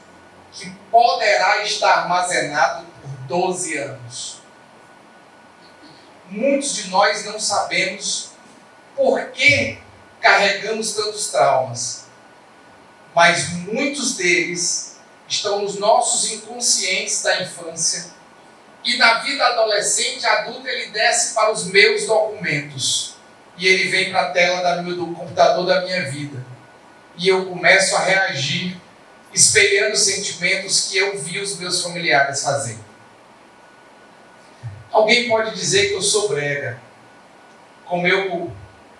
L: que poderá estar armazenado por 12 anos. Muitos de nós não sabemos por que carregamos tantos traumas, mas muitos deles estão nos nossos inconscientes da infância, e na vida adolescente e adulta ele desce para os meus documentos, e ele vem para a tela do computador da minha vida, e eu começo a reagir espelhando sentimentos que eu vi os meus familiares fazendo. Alguém pode dizer que eu sou brega. Como eu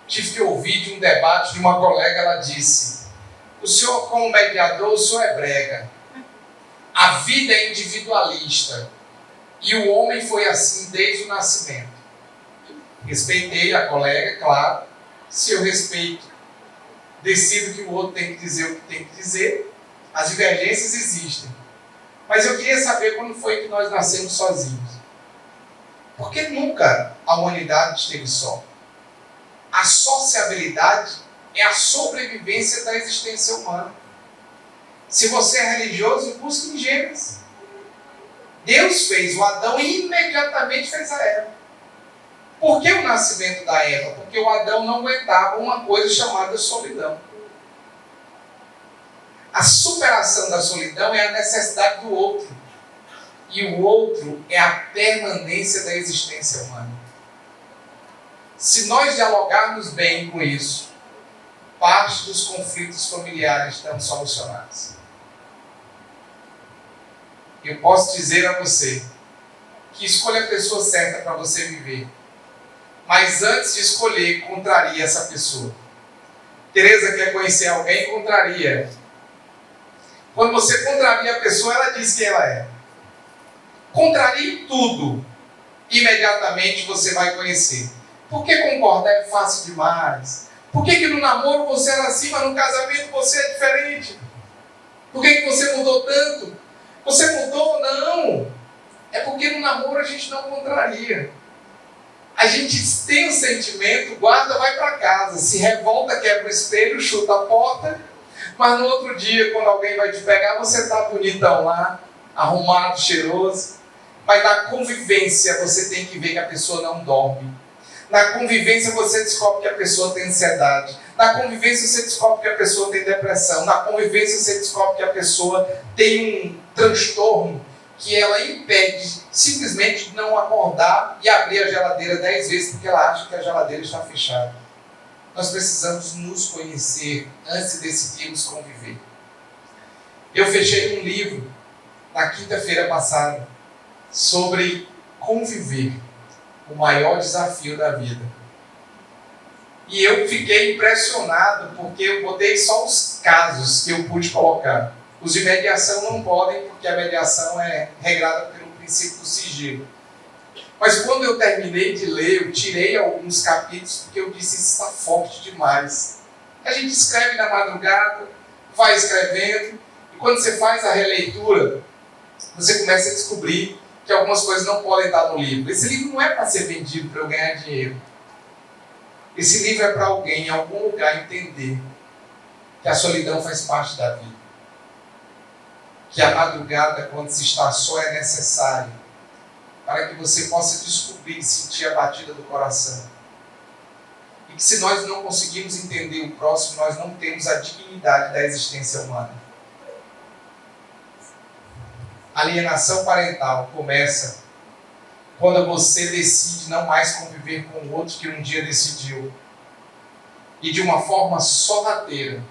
L: tive que ouvir de um debate de uma colega, ela disse: o senhor, como mediador, o senhor é brega. A vida é individualista. E o homem foi assim desde o nascimento. Respeitei a colega, claro. Se eu respeito, decido que o outro tem que dizer o que tem que dizer. As divergências existem. Mas eu queria saber quando foi que nós nascemos sozinhos. Porque nunca a humanidade esteve só. A sociabilidade é a sobrevivência da existência humana. Se você é religioso, busque em Gênesis. Deus fez o Adão e imediatamente fez a Eva. Por que o nascimento da Eva? Porque o Adão não aguentava uma coisa chamada solidão. A superação da solidão é a necessidade do outro. E o outro é a permanência da existência humana. Se nós dialogarmos bem com isso, parte dos conflitos familiares estão solucionados. Eu posso dizer a você que escolha a pessoa certa para você viver. Mas antes de escolher, contraria essa pessoa. Teresa quer conhecer alguém, contraria. Quando você contraria a pessoa, ela diz quem ela é. Contrarie tudo. Imediatamente você vai conhecer. Por que concordar é fácil demais? Por que no namoro você era assim, mas no casamento você é diferente? Por que você mudou tanto? Você mudou? Não. É porque no namoro a gente não contraria. A gente tem um sentimento, guarda, vai para casa. Se revolta, quebra o espelho, chuta a porta. Mas no outro dia, quando alguém vai te pegar, você está bonitão lá, arrumado, cheiroso. Mas na convivência você tem que ver que a pessoa não dorme. Na convivência você descobre que a pessoa tem ansiedade. Na convivência você descobre que a pessoa tem depressão. Na convivência você descobre que a pessoa tem um transtorno que ela impede simplesmente de não acordar e abrir a geladeira 10 vezes porque ela acha que a geladeira está fechada. Nós precisamos nos conhecer antes de decidirmos conviver. Eu fechei um livro na quinta-feira passada sobre conviver, o maior desafio da vida. E eu fiquei impressionado porque eu botei só os casos que eu pude colocar. Os de mediação não podem, porque a mediação é regrada pelo princípio do sigilo. Mas quando eu terminei de ler, eu tirei alguns capítulos porque eu disse, isso está forte demais. A gente escreve na madrugada, vai escrevendo, e quando você faz a releitura, você começa a descobrir que algumas coisas não podem estar no livro. Esse livro não é para ser vendido para eu ganhar dinheiro. Esse livro é para alguém, em algum lugar, entender que a solidão faz parte da vida. Que a madrugada, quando se está só, é necessária para que você possa descobrir e sentir a batida do coração. E que se nós não conseguirmos entender o próximo, nós não temos a dignidade da existência humana. A alienação parental começa quando você decide não mais conviver com o outro que um dia decidiu. E de uma forma sorrateira,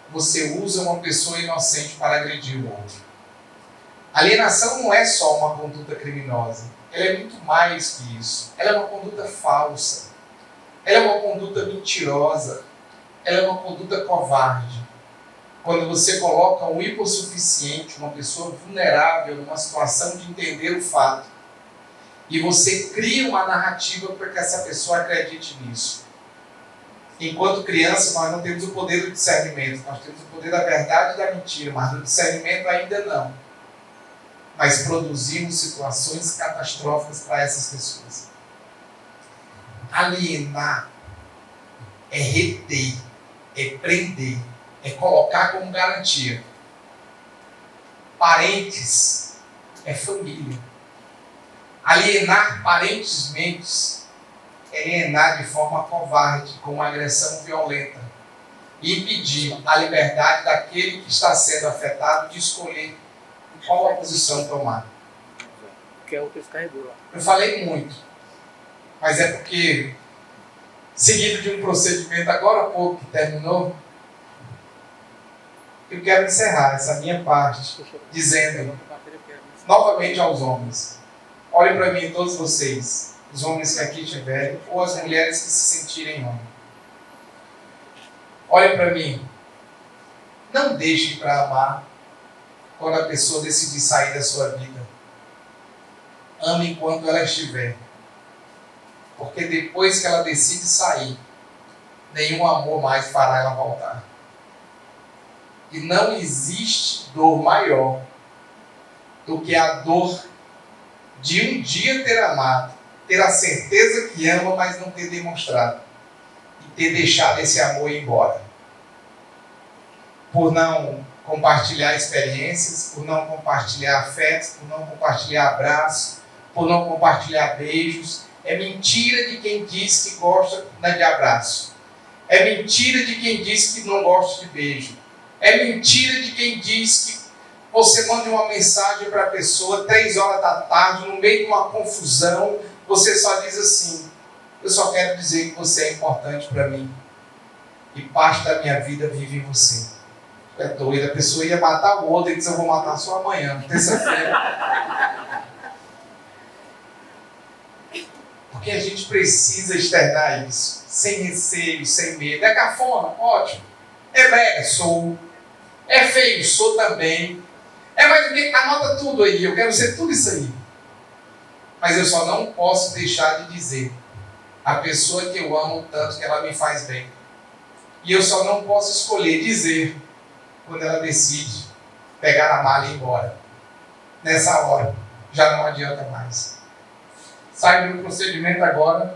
L: você usa uma pessoa inocente para agredir o outro. A alienação não é só uma conduta criminosa. Ela é muito mais que isso. Ela é uma conduta falsa. Ela é uma conduta mentirosa. Ela é uma conduta covarde. Quando você coloca um hipossuficiente, uma pessoa vulnerável, numa situação de entender o fato, e você cria uma narrativa para que essa pessoa acredite nisso. Enquanto criança, nós não temos o poder do discernimento. Nós temos o poder da verdade e da mentira, mas do discernimento ainda não. Mas produzimos situações catastróficas para essas pessoas. Alienar é reter, é prender, é colocar como garantia. Parentes é família. Alienar parentes mentes é alienar de forma covarde, com uma agressão violenta, e impedir a liberdade daquele que está sendo afetado de escolher qual a posição tomar. Eu falei muito, mas é porque, seguido de um procedimento agora há pouco que terminou, eu quero encerrar essa minha parte dizendo novamente aos homens: olhem para mim, todos vocês, os homens que aqui estiverem, ou as mulheres que se sentirem homens. Olhem para mim. Não deixem para amar quando a pessoa decidir sair da sua vida. Ame enquanto ela estiver. Porque depois que ela decide sair, nenhum amor mais fará ela voltar. E não existe dor maior do que a dor de um dia ter amado, ter a certeza que ama, mas não ter demonstrado, e ter deixado esse amor ir embora. Por não compartilhar experiências, por não compartilhar afetos, por não compartilhar abraços, por não compartilhar beijos. É mentira de quem diz que gosta de abraço. É mentira de quem diz que não gosta de beijo. É mentira de quem diz que você manda uma mensagem para a pessoa 3 horas da tarde, no meio de uma confusão, você só diz assim: eu só quero dizer que você é importante para mim. E parte da minha vida vive em você. É doido, a pessoa ia matar o outro e disse: eu vou matar só amanhã, terça-feira. Porque a gente precisa externar isso, sem receio, sem medo. É cafona? Ótimo. É brega? Sou. É feio? Sou também. É mais do que... Anota tudo aí, eu quero ser tudo isso aí. Mas eu só não posso deixar de dizer a pessoa que eu amo tanto que ela me faz bem. E eu só não posso escolher dizer quando ela decide pegar a mala e ir embora. Nessa hora, já não adianta mais. Sai do procedimento agora,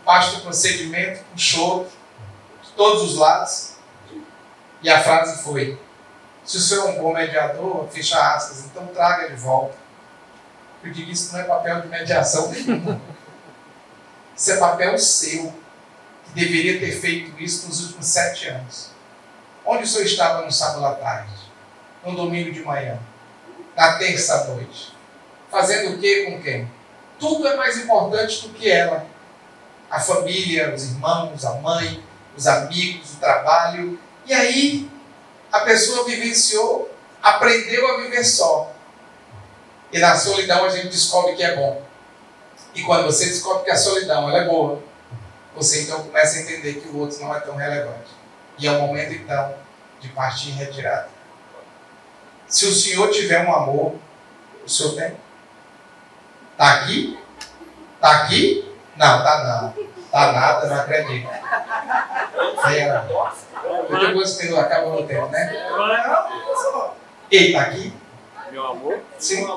L: parte do procedimento, um choro de todos os lados. E a frase foi: se o senhor é um bom mediador, fecha aspas, então traga de volta. Eu digo: isso não é papel de mediação nenhuma. Isso é papel seu, que deveria ter feito isso nos últimos 7 anos. Onde o senhor estava no sábado à tarde? No domingo de manhã? Na terça à noite? Fazendo o quê com quem? Tudo é mais importante do que ela. A família, os irmãos, a mãe, os amigos, o trabalho. E aí, a pessoa vivenciou, aprendeu a viver só. E na solidão a gente descobre que é bom. E quando você descobre que a solidão ela é boa, você então começa a entender que o outro não é tão relevante. E é o momento então de partir em retirada. Se o senhor tiver um amor, o senhor tem? Está aqui? Está aqui? Não, está não. Está nada, não acredito. Eu depois que acaba o tempo, né? Ele está aqui?
M: Meu amor?
L: Sim.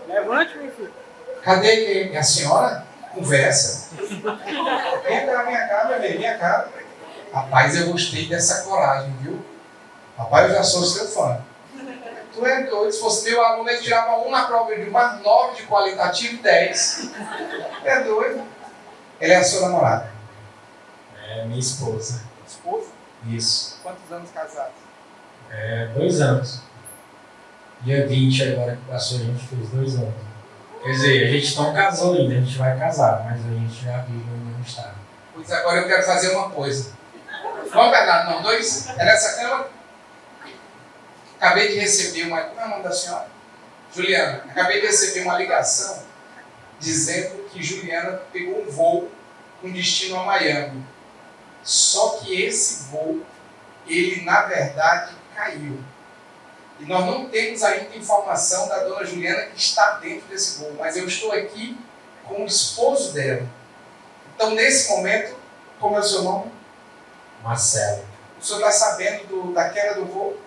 M: Levante, meu filho.
L: Cadê ele? A senhora? Conversa. Entra na minha casa, vem minha casa. Rapaz, eu gostei dessa coragem, viu? Rapaz, eu já sou seu fã. Tu é doido, se fosse meu aluno, ele tirava 1 na prova de mais 9 de qualitativo, 10. É doido. Ela é a sua namorada?
M: É minha esposa.
L: Esposa?
M: Isso.
L: Quantos anos casados?
M: 2 anos. Dia 20 agora que passou, a gente fez 2 anos. Quer dizer, a gente não casou ainda, a gente vai casar, mas a gente já vive no mesmo estado.
L: Pois agora eu quero fazer uma coisa. Vamos, Bernardo, não, 2? É nessa cama? Acabei de receber uma... Como é o nome da senhora? Juliana. Acabei de receber uma ligação dizendo que Juliana pegou um voo com destino a Miami. Só que esse voo, ele na verdade caiu. E nós não temos ainda informação da dona Juliana que está dentro desse voo, mas eu estou aqui com o esposo dela. Então, nesse momento, Como é o seu nome?
M: Marcelo.
L: O senhor está sabendo da queda do voo?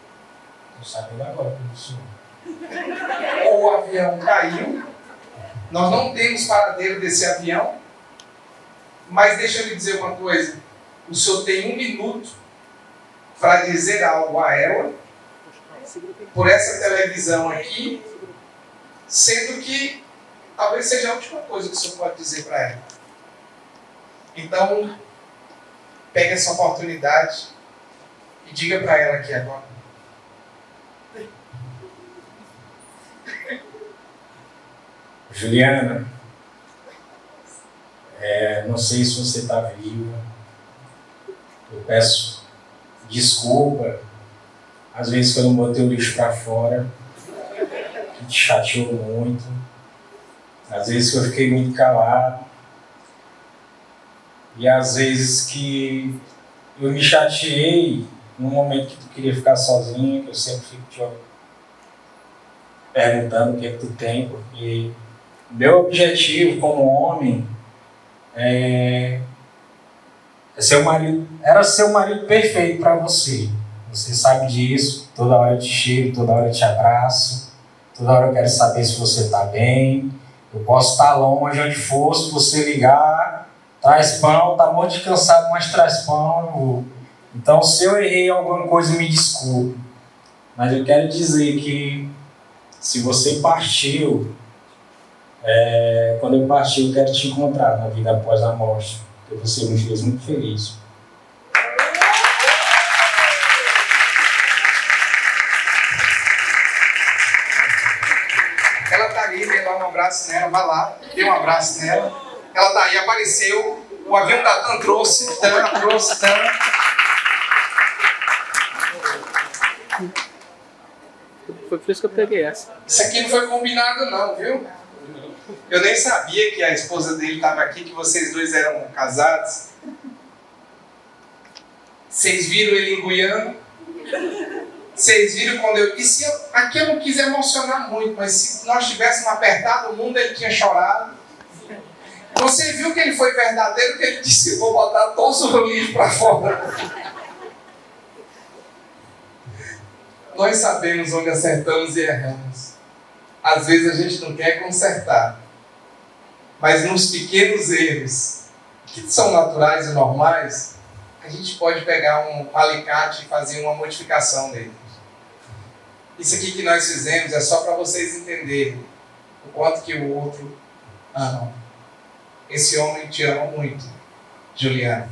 M: Estou sabendo agora pelo senhor.
L: O avião caiu. Nós não temos paradeiro desse avião. Mas deixa eu lhe dizer uma coisa. O senhor tem 1 minuto para dizer algo a ela por essa televisão aqui, sendo que talvez seja a última coisa que o senhor pode dizer para ela. Então, pegue essa oportunidade e diga para ela aqui agora.
M: Juliana, não sei se você está viva. Eu peço desculpa, às vezes que eu não botei o lixo para fora, que te chateou muito, às vezes que eu fiquei muito calado, e às vezes que eu me chateei no momento que tu queria ficar sozinho, que eu sempre fico te perguntando o que é que tu tem, porque meu objetivo como homem era ser o marido perfeito para você. Você sabe disso, toda hora eu te cheiro, toda hora eu te abraço, toda hora eu quero saber se você está bem. Eu posso estar longe, onde for, se você ligar, traz pão, tá morto de cansado, mas traz pão, eu vou. Então, se eu errei alguma coisa, me desculpe. Mas eu quero dizer que se você partiu, quando eu partir, eu quero te encontrar na vida após a morte, porque você me fez muito feliz.
L: Ela tá ali, dê lá um abraço nela, vai lá, dê um abraço nela. Ela tá aí, apareceu, o avião da TAM trouxe, TAM.
N: Foi por isso que eu peguei essa.
L: Isso aqui não foi combinado não, viu? Eu nem sabia que a esposa dele estava aqui, que vocês dois eram casados. Vocês viram ele engoiando? Vocês viram quando eu... Aqui eu não quis emocionar muito, mas se nós tivéssemos apertado o mundo, ele tinha chorado. Você viu que ele foi verdadeiro, que ele disse, vou botar todos os lixos para fora. Nós sabemos onde acertamos e erramos. Às vezes a gente não quer consertar. Mas nos pequenos erros, que são naturais e normais, a gente pode pegar um alicate e fazer uma modificação nele. Isso aqui que nós fizemos é só para vocês entenderem o quanto que o outro ama. Esse homem te ama muito, Juliana.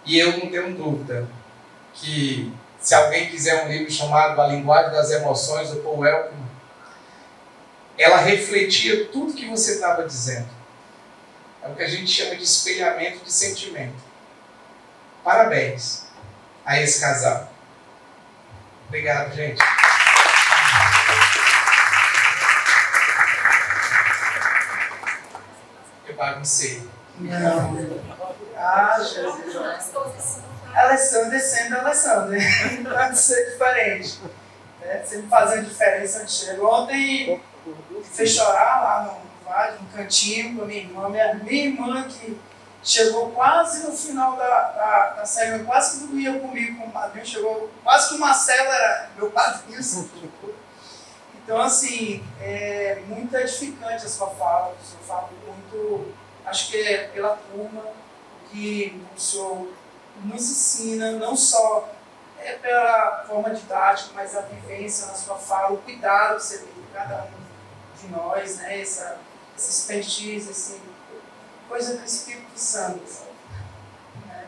L: E eu não tenho dúvida que se alguém quiser um livro chamado A Linguagem das Emoções, do Paul Elkman, ela refletia tudo que você estava dizendo. É o que a gente chama de espelhamento de sentimento. Parabéns a esse casal. Obrigado, gente. Eu baguncei.
D: Não. Ah, Jesus. Alessandra sendo Alessandra. Pode ser diferente. Sempre fazendo diferença onde chega. Ontem fez chorar lá no cantinho com a minha irmã. Minha irmã que chegou quase no final da série, quase que dormia comigo com o padrinho, chegou quase que o Marcelo era meu padrinho. Então, assim, é muito edificante a sua fala. O senhor fala muito, acho que é pela turma que o senhor nos ensina, não só pela forma didática, mas a vivência na sua fala, o cuidado que você tem com cada um de nós, né? Essa expertise, assim, coisa do Espírito Santo. Né?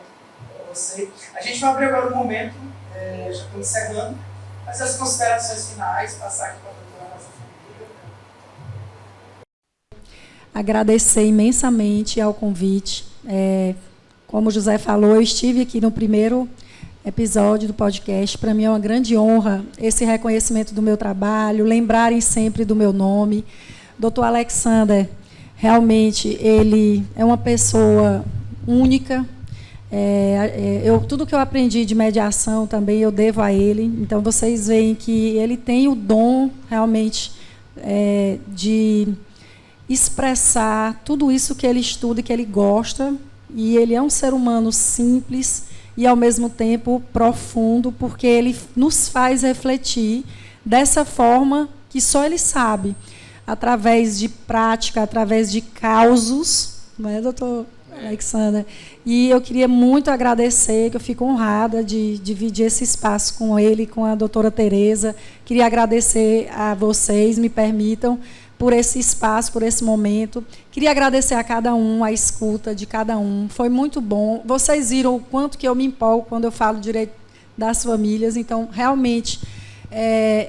D: Você. A gente vai abrir agora um momento, já estou encerrando, mas as considerações finais, passar aqui para a doutora Rosa Família.
F: Agradecer imensamente ao convite. Como o José falou, eu estive aqui no primeiro episódio do podcast. Para mim é uma grande honra esse reconhecimento do meu trabalho, lembrarem sempre do meu nome. Dr. Alexander, realmente, ele é uma pessoa única. Tudo que eu aprendi de mediação também eu devo a ele. Então, vocês veem que ele tem o dom, realmente, de expressar tudo isso que ele estuda e que ele gosta E ele é um ser humano simples e, ao mesmo tempo, profundo, porque ele nos faz refletir dessa forma que só ele sabe, através de prática, através de causos, não é, doutor Alexander? E eu queria muito agradecer, que eu fico honrada de dividir esse espaço com ele, com a doutora Tereza. Queria agradecer a vocês, me permitam, por esse espaço, por esse momento. Queria agradecer a cada um, a escuta de cada um. Foi muito bom. Vocês viram o quanto que eu me empolgo quando eu falo direito das famílias. Então, realmente,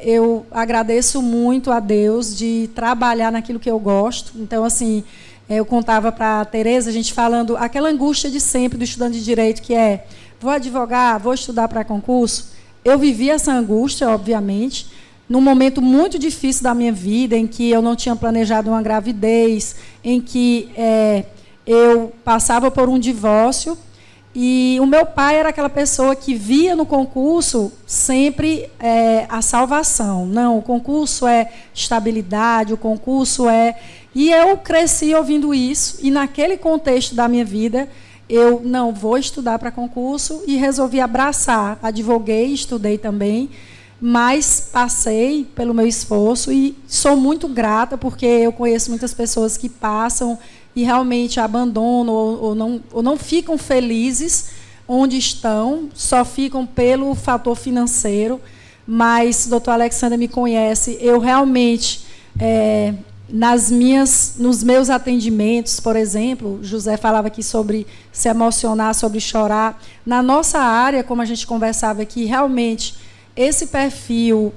F: eu agradeço muito a Deus de trabalhar naquilo que eu gosto. Então, assim, eu contava para a Tereza, a gente falando aquela angústia de sempre do estudante de direito, que é, vou advogar, vou estudar para concurso. Eu vivi essa angústia, obviamente, num momento muito difícil da minha vida, em que eu não tinha planejado uma gravidez, em que eu passava por um divórcio, e o meu pai era aquela pessoa que via no concurso sempre a salvação. Não, o concurso é estabilidade, o concurso é... E eu cresci ouvindo isso, e naquele contexto da minha vida, eu não vou estudar para concurso, e resolvi abraçar. Advoguei, estudei também, mas passei pelo meu esforço e sou muito grata, porque eu conheço muitas pessoas que passam e realmente abandonam ou não ficam felizes onde estão, só ficam pelo fator financeiro. Mas o doutor Alexander me conhece, eu realmente, nos meus atendimentos, por exemplo, José falava aqui sobre se emocionar, sobre chorar. Na nossa área, como a gente conversava aqui, realmente... Esse perfil,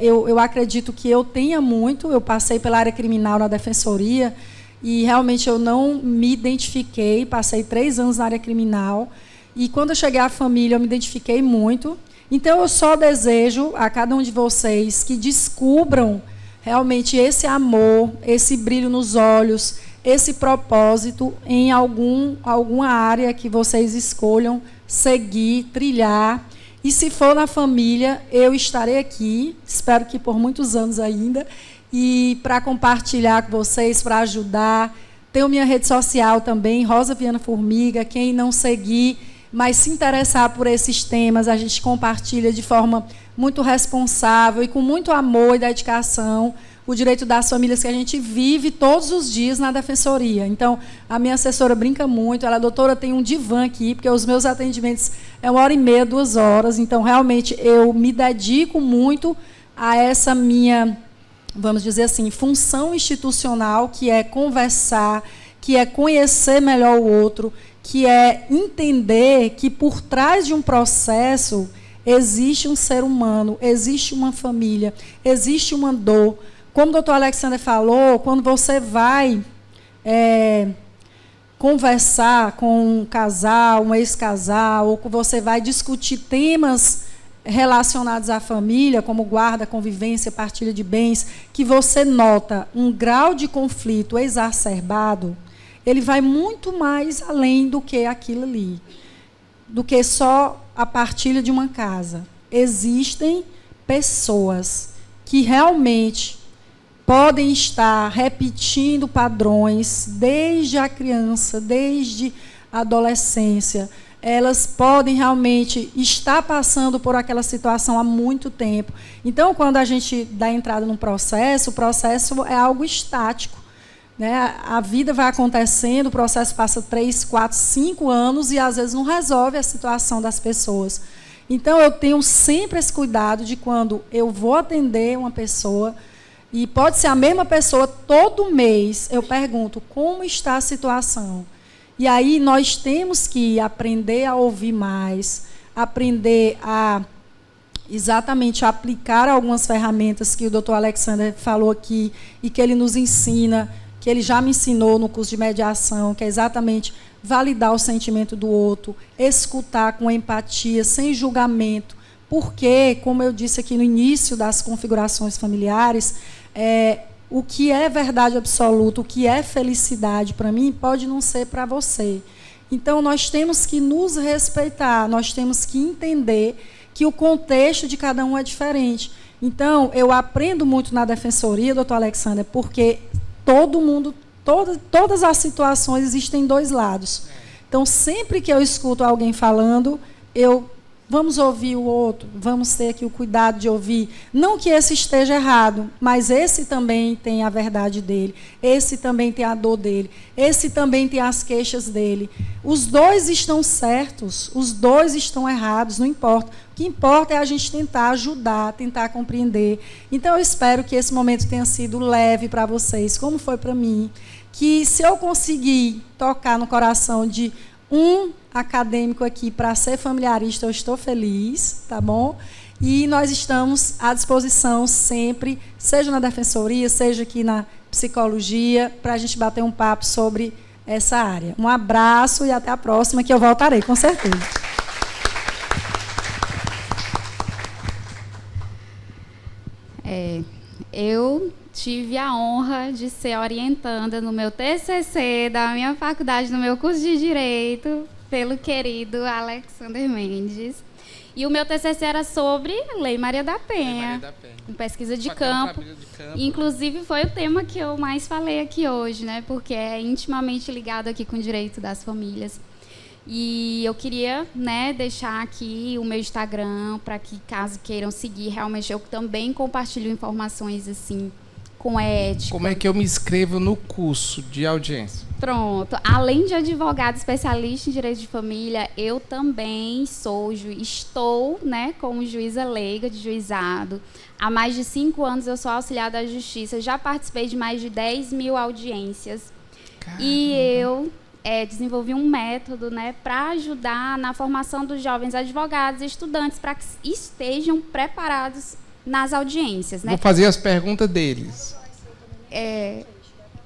F: eu acredito que eu tenha muito. Eu passei pela área criminal na defensoria e realmente eu não me identifiquei. Passei 3 anos na área criminal e quando eu cheguei à família eu me identifiquei muito. Então eu só desejo a cada um de vocês que descubram realmente esse amor, esse brilho nos olhos, esse propósito em alguma área que vocês escolham seguir, trilhar. E se for na família, eu estarei aqui, espero que por muitos anos ainda, e para compartilhar com vocês, para ajudar. Tenho minha rede social também, Rosa Viana Formiga. Quem não seguir, mas se interessar por esses temas, a gente compartilha de forma muito responsável e com muito amor e dedicação o direito das famílias que a gente vive todos os dias na defensoria. Então, a minha assessora brinca muito, ela, doutora, tem um divã aqui, porque os meus atendimentos é 1h30, 2 horas, então, realmente, eu me dedico muito a essa minha, vamos dizer assim, função institucional, que é conversar, que é conhecer melhor o outro, que é entender que, por trás de um processo, existe um ser humano, existe uma família, existe uma dor. Como o doutor Alexander falou, quando você vai conversar com um casal, um ex-casal, ou que você vai discutir temas relacionados à família, como guarda, convivência, partilha de bens, que você nota um grau de conflito exacerbado, ele vai muito mais além do que aquilo ali, do que só a partilha de uma casa. Existem pessoas que realmente podem estar repetindo padrões desde a criança, desde a adolescência. Elas podem realmente estar passando por aquela situação há muito tempo. Então, quando a gente dá entrada num processo, o processo é algo estático, né? A vida vai acontecendo, o processo passa 3, 4, 5 anos e, às vezes, não resolve a situação das pessoas. Então, eu tenho sempre esse cuidado de quando eu vou atender uma pessoa, e pode ser a mesma pessoa, todo mês eu pergunto como está a situação. E aí nós temos que aprender a ouvir mais, aprender a exatamente aplicar algumas ferramentas que o doutor Alexander falou aqui e que ele nos ensina, que ele já me ensinou no curso de mediação, que é exatamente validar o sentimento do outro, escutar com empatia, sem julgamento. Porque, como eu disse aqui no início das configurações familiares, o que é verdade absoluta, o que é felicidade para mim, pode não ser para você. Então, nós temos que nos respeitar, nós temos que entender que o contexto de cada um é diferente. Então, eu aprendo muito na defensoria, doutor Alexander, porque todo mundo, todas as situações existem 2 lados. Então, sempre que eu escuto alguém falando, vamos ouvir o outro, vamos ter aqui o cuidado de ouvir. Não que esse esteja errado, mas esse também tem a verdade dele, esse também tem a dor dele, esse também tem as queixas dele. Os dois estão certos, os dois estão errados, não importa. O que importa é a gente tentar ajudar, tentar compreender. Então, eu espero que esse momento tenha sido leve para vocês, como foi para mim. Que se eu conseguir tocar no coração de um acadêmico aqui para ser familiarista, eu estou feliz, tá bom? E nós estamos à disposição sempre, seja na defensoria, seja aqui na psicologia, para a gente bater um papo sobre essa área. Um abraço e até a próxima, que eu voltarei, com certeza.
G: Eu tive a honra de ser orientanda no meu TCC da minha faculdade, no meu curso de Direito, pelo querido Alexander Mendes. E o meu TCC era sobre Lei Maria da Penha, com pesquisa de campo. Inclusive, foi o tema que eu mais falei aqui hoje, né? Porque é intimamente ligado aqui com o direito das famílias. E eu queria, né, deixar aqui o meu Instagram para que, caso queiram seguir, realmente eu também compartilho informações assim, com ética.
K: Como é que eu me inscrevo no curso de audiência?
G: Pronto. Além de advogado especialista em direito de família, eu também estou, né, como juíza leiga de juizado. Há mais de 5 anos eu sou auxiliar da justiça. Já participei de mais de 10 mil audiências. Caramba. E eu desenvolvi um método, né, para ajudar na formação dos jovens advogados e estudantes para que estejam preparados nas audiências, né?
K: Vou fazer as perguntas deles.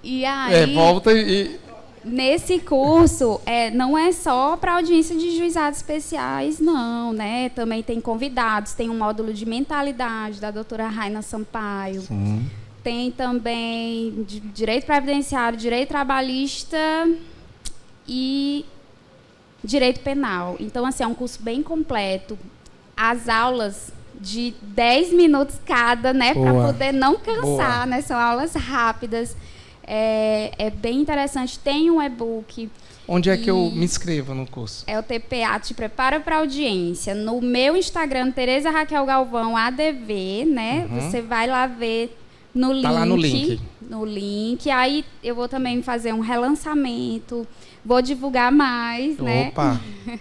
G: E aí,
K: volta e...
G: Nesse curso, não é só para audiência de juizados especiais, não, né? Também tem convidados, tem um módulo de mentalidade da doutora Raina Sampaio. Sim. Tem também direito previdenciário, direito trabalhista e direito penal. Então, assim, é um curso bem completo. As aulas de 10 minutos cada, né, para poder não cansar, né? São aulas rápidas. É bem interessante. Tem um e-book.
K: Onde é que eu me inscrevo no curso?
G: É o TPA, Te Prepara para Audiência. No meu Instagram, Tereza Raquel Galvão, ADV, né? Você vai lá ver no link.
K: Tá lá no link.
G: No link. Aí eu vou também fazer um relançamento. Vou divulgar mais,
K: Opa.
G: Né?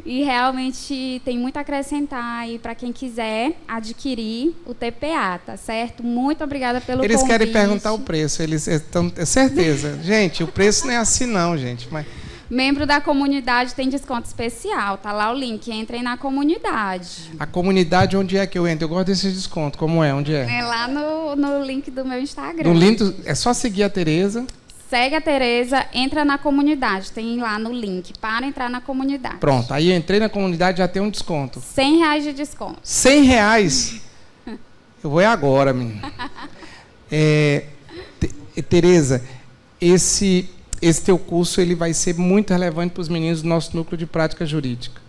G: E realmente tem muito a acrescentar aí para quem quiser adquirir o TPA, tá certo? Muito obrigada pelo convite.
K: Eles querem perguntar o preço, eles estão... É certeza. Gente, o preço não é assim não, gente. Mas...
G: Membro da comunidade tem desconto especial, tá lá o link, entrem na comunidade.
K: A comunidade, onde é que eu entro? Eu gosto desse desconto, como é? Onde é?
G: É lá no link do meu Instagram.
K: No link, é só seguir a Tereza.
G: Segue a Tereza, entra na comunidade, tem lá no link, para entrar na comunidade.
K: Pronto, aí eu entrei na comunidade, já tem um desconto.
G: R$100 de desconto.
K: R$100? Eu vou agora, menina. Tereza, esse teu curso ele vai ser muito relevante para os meninos do nosso núcleo de prática jurídica.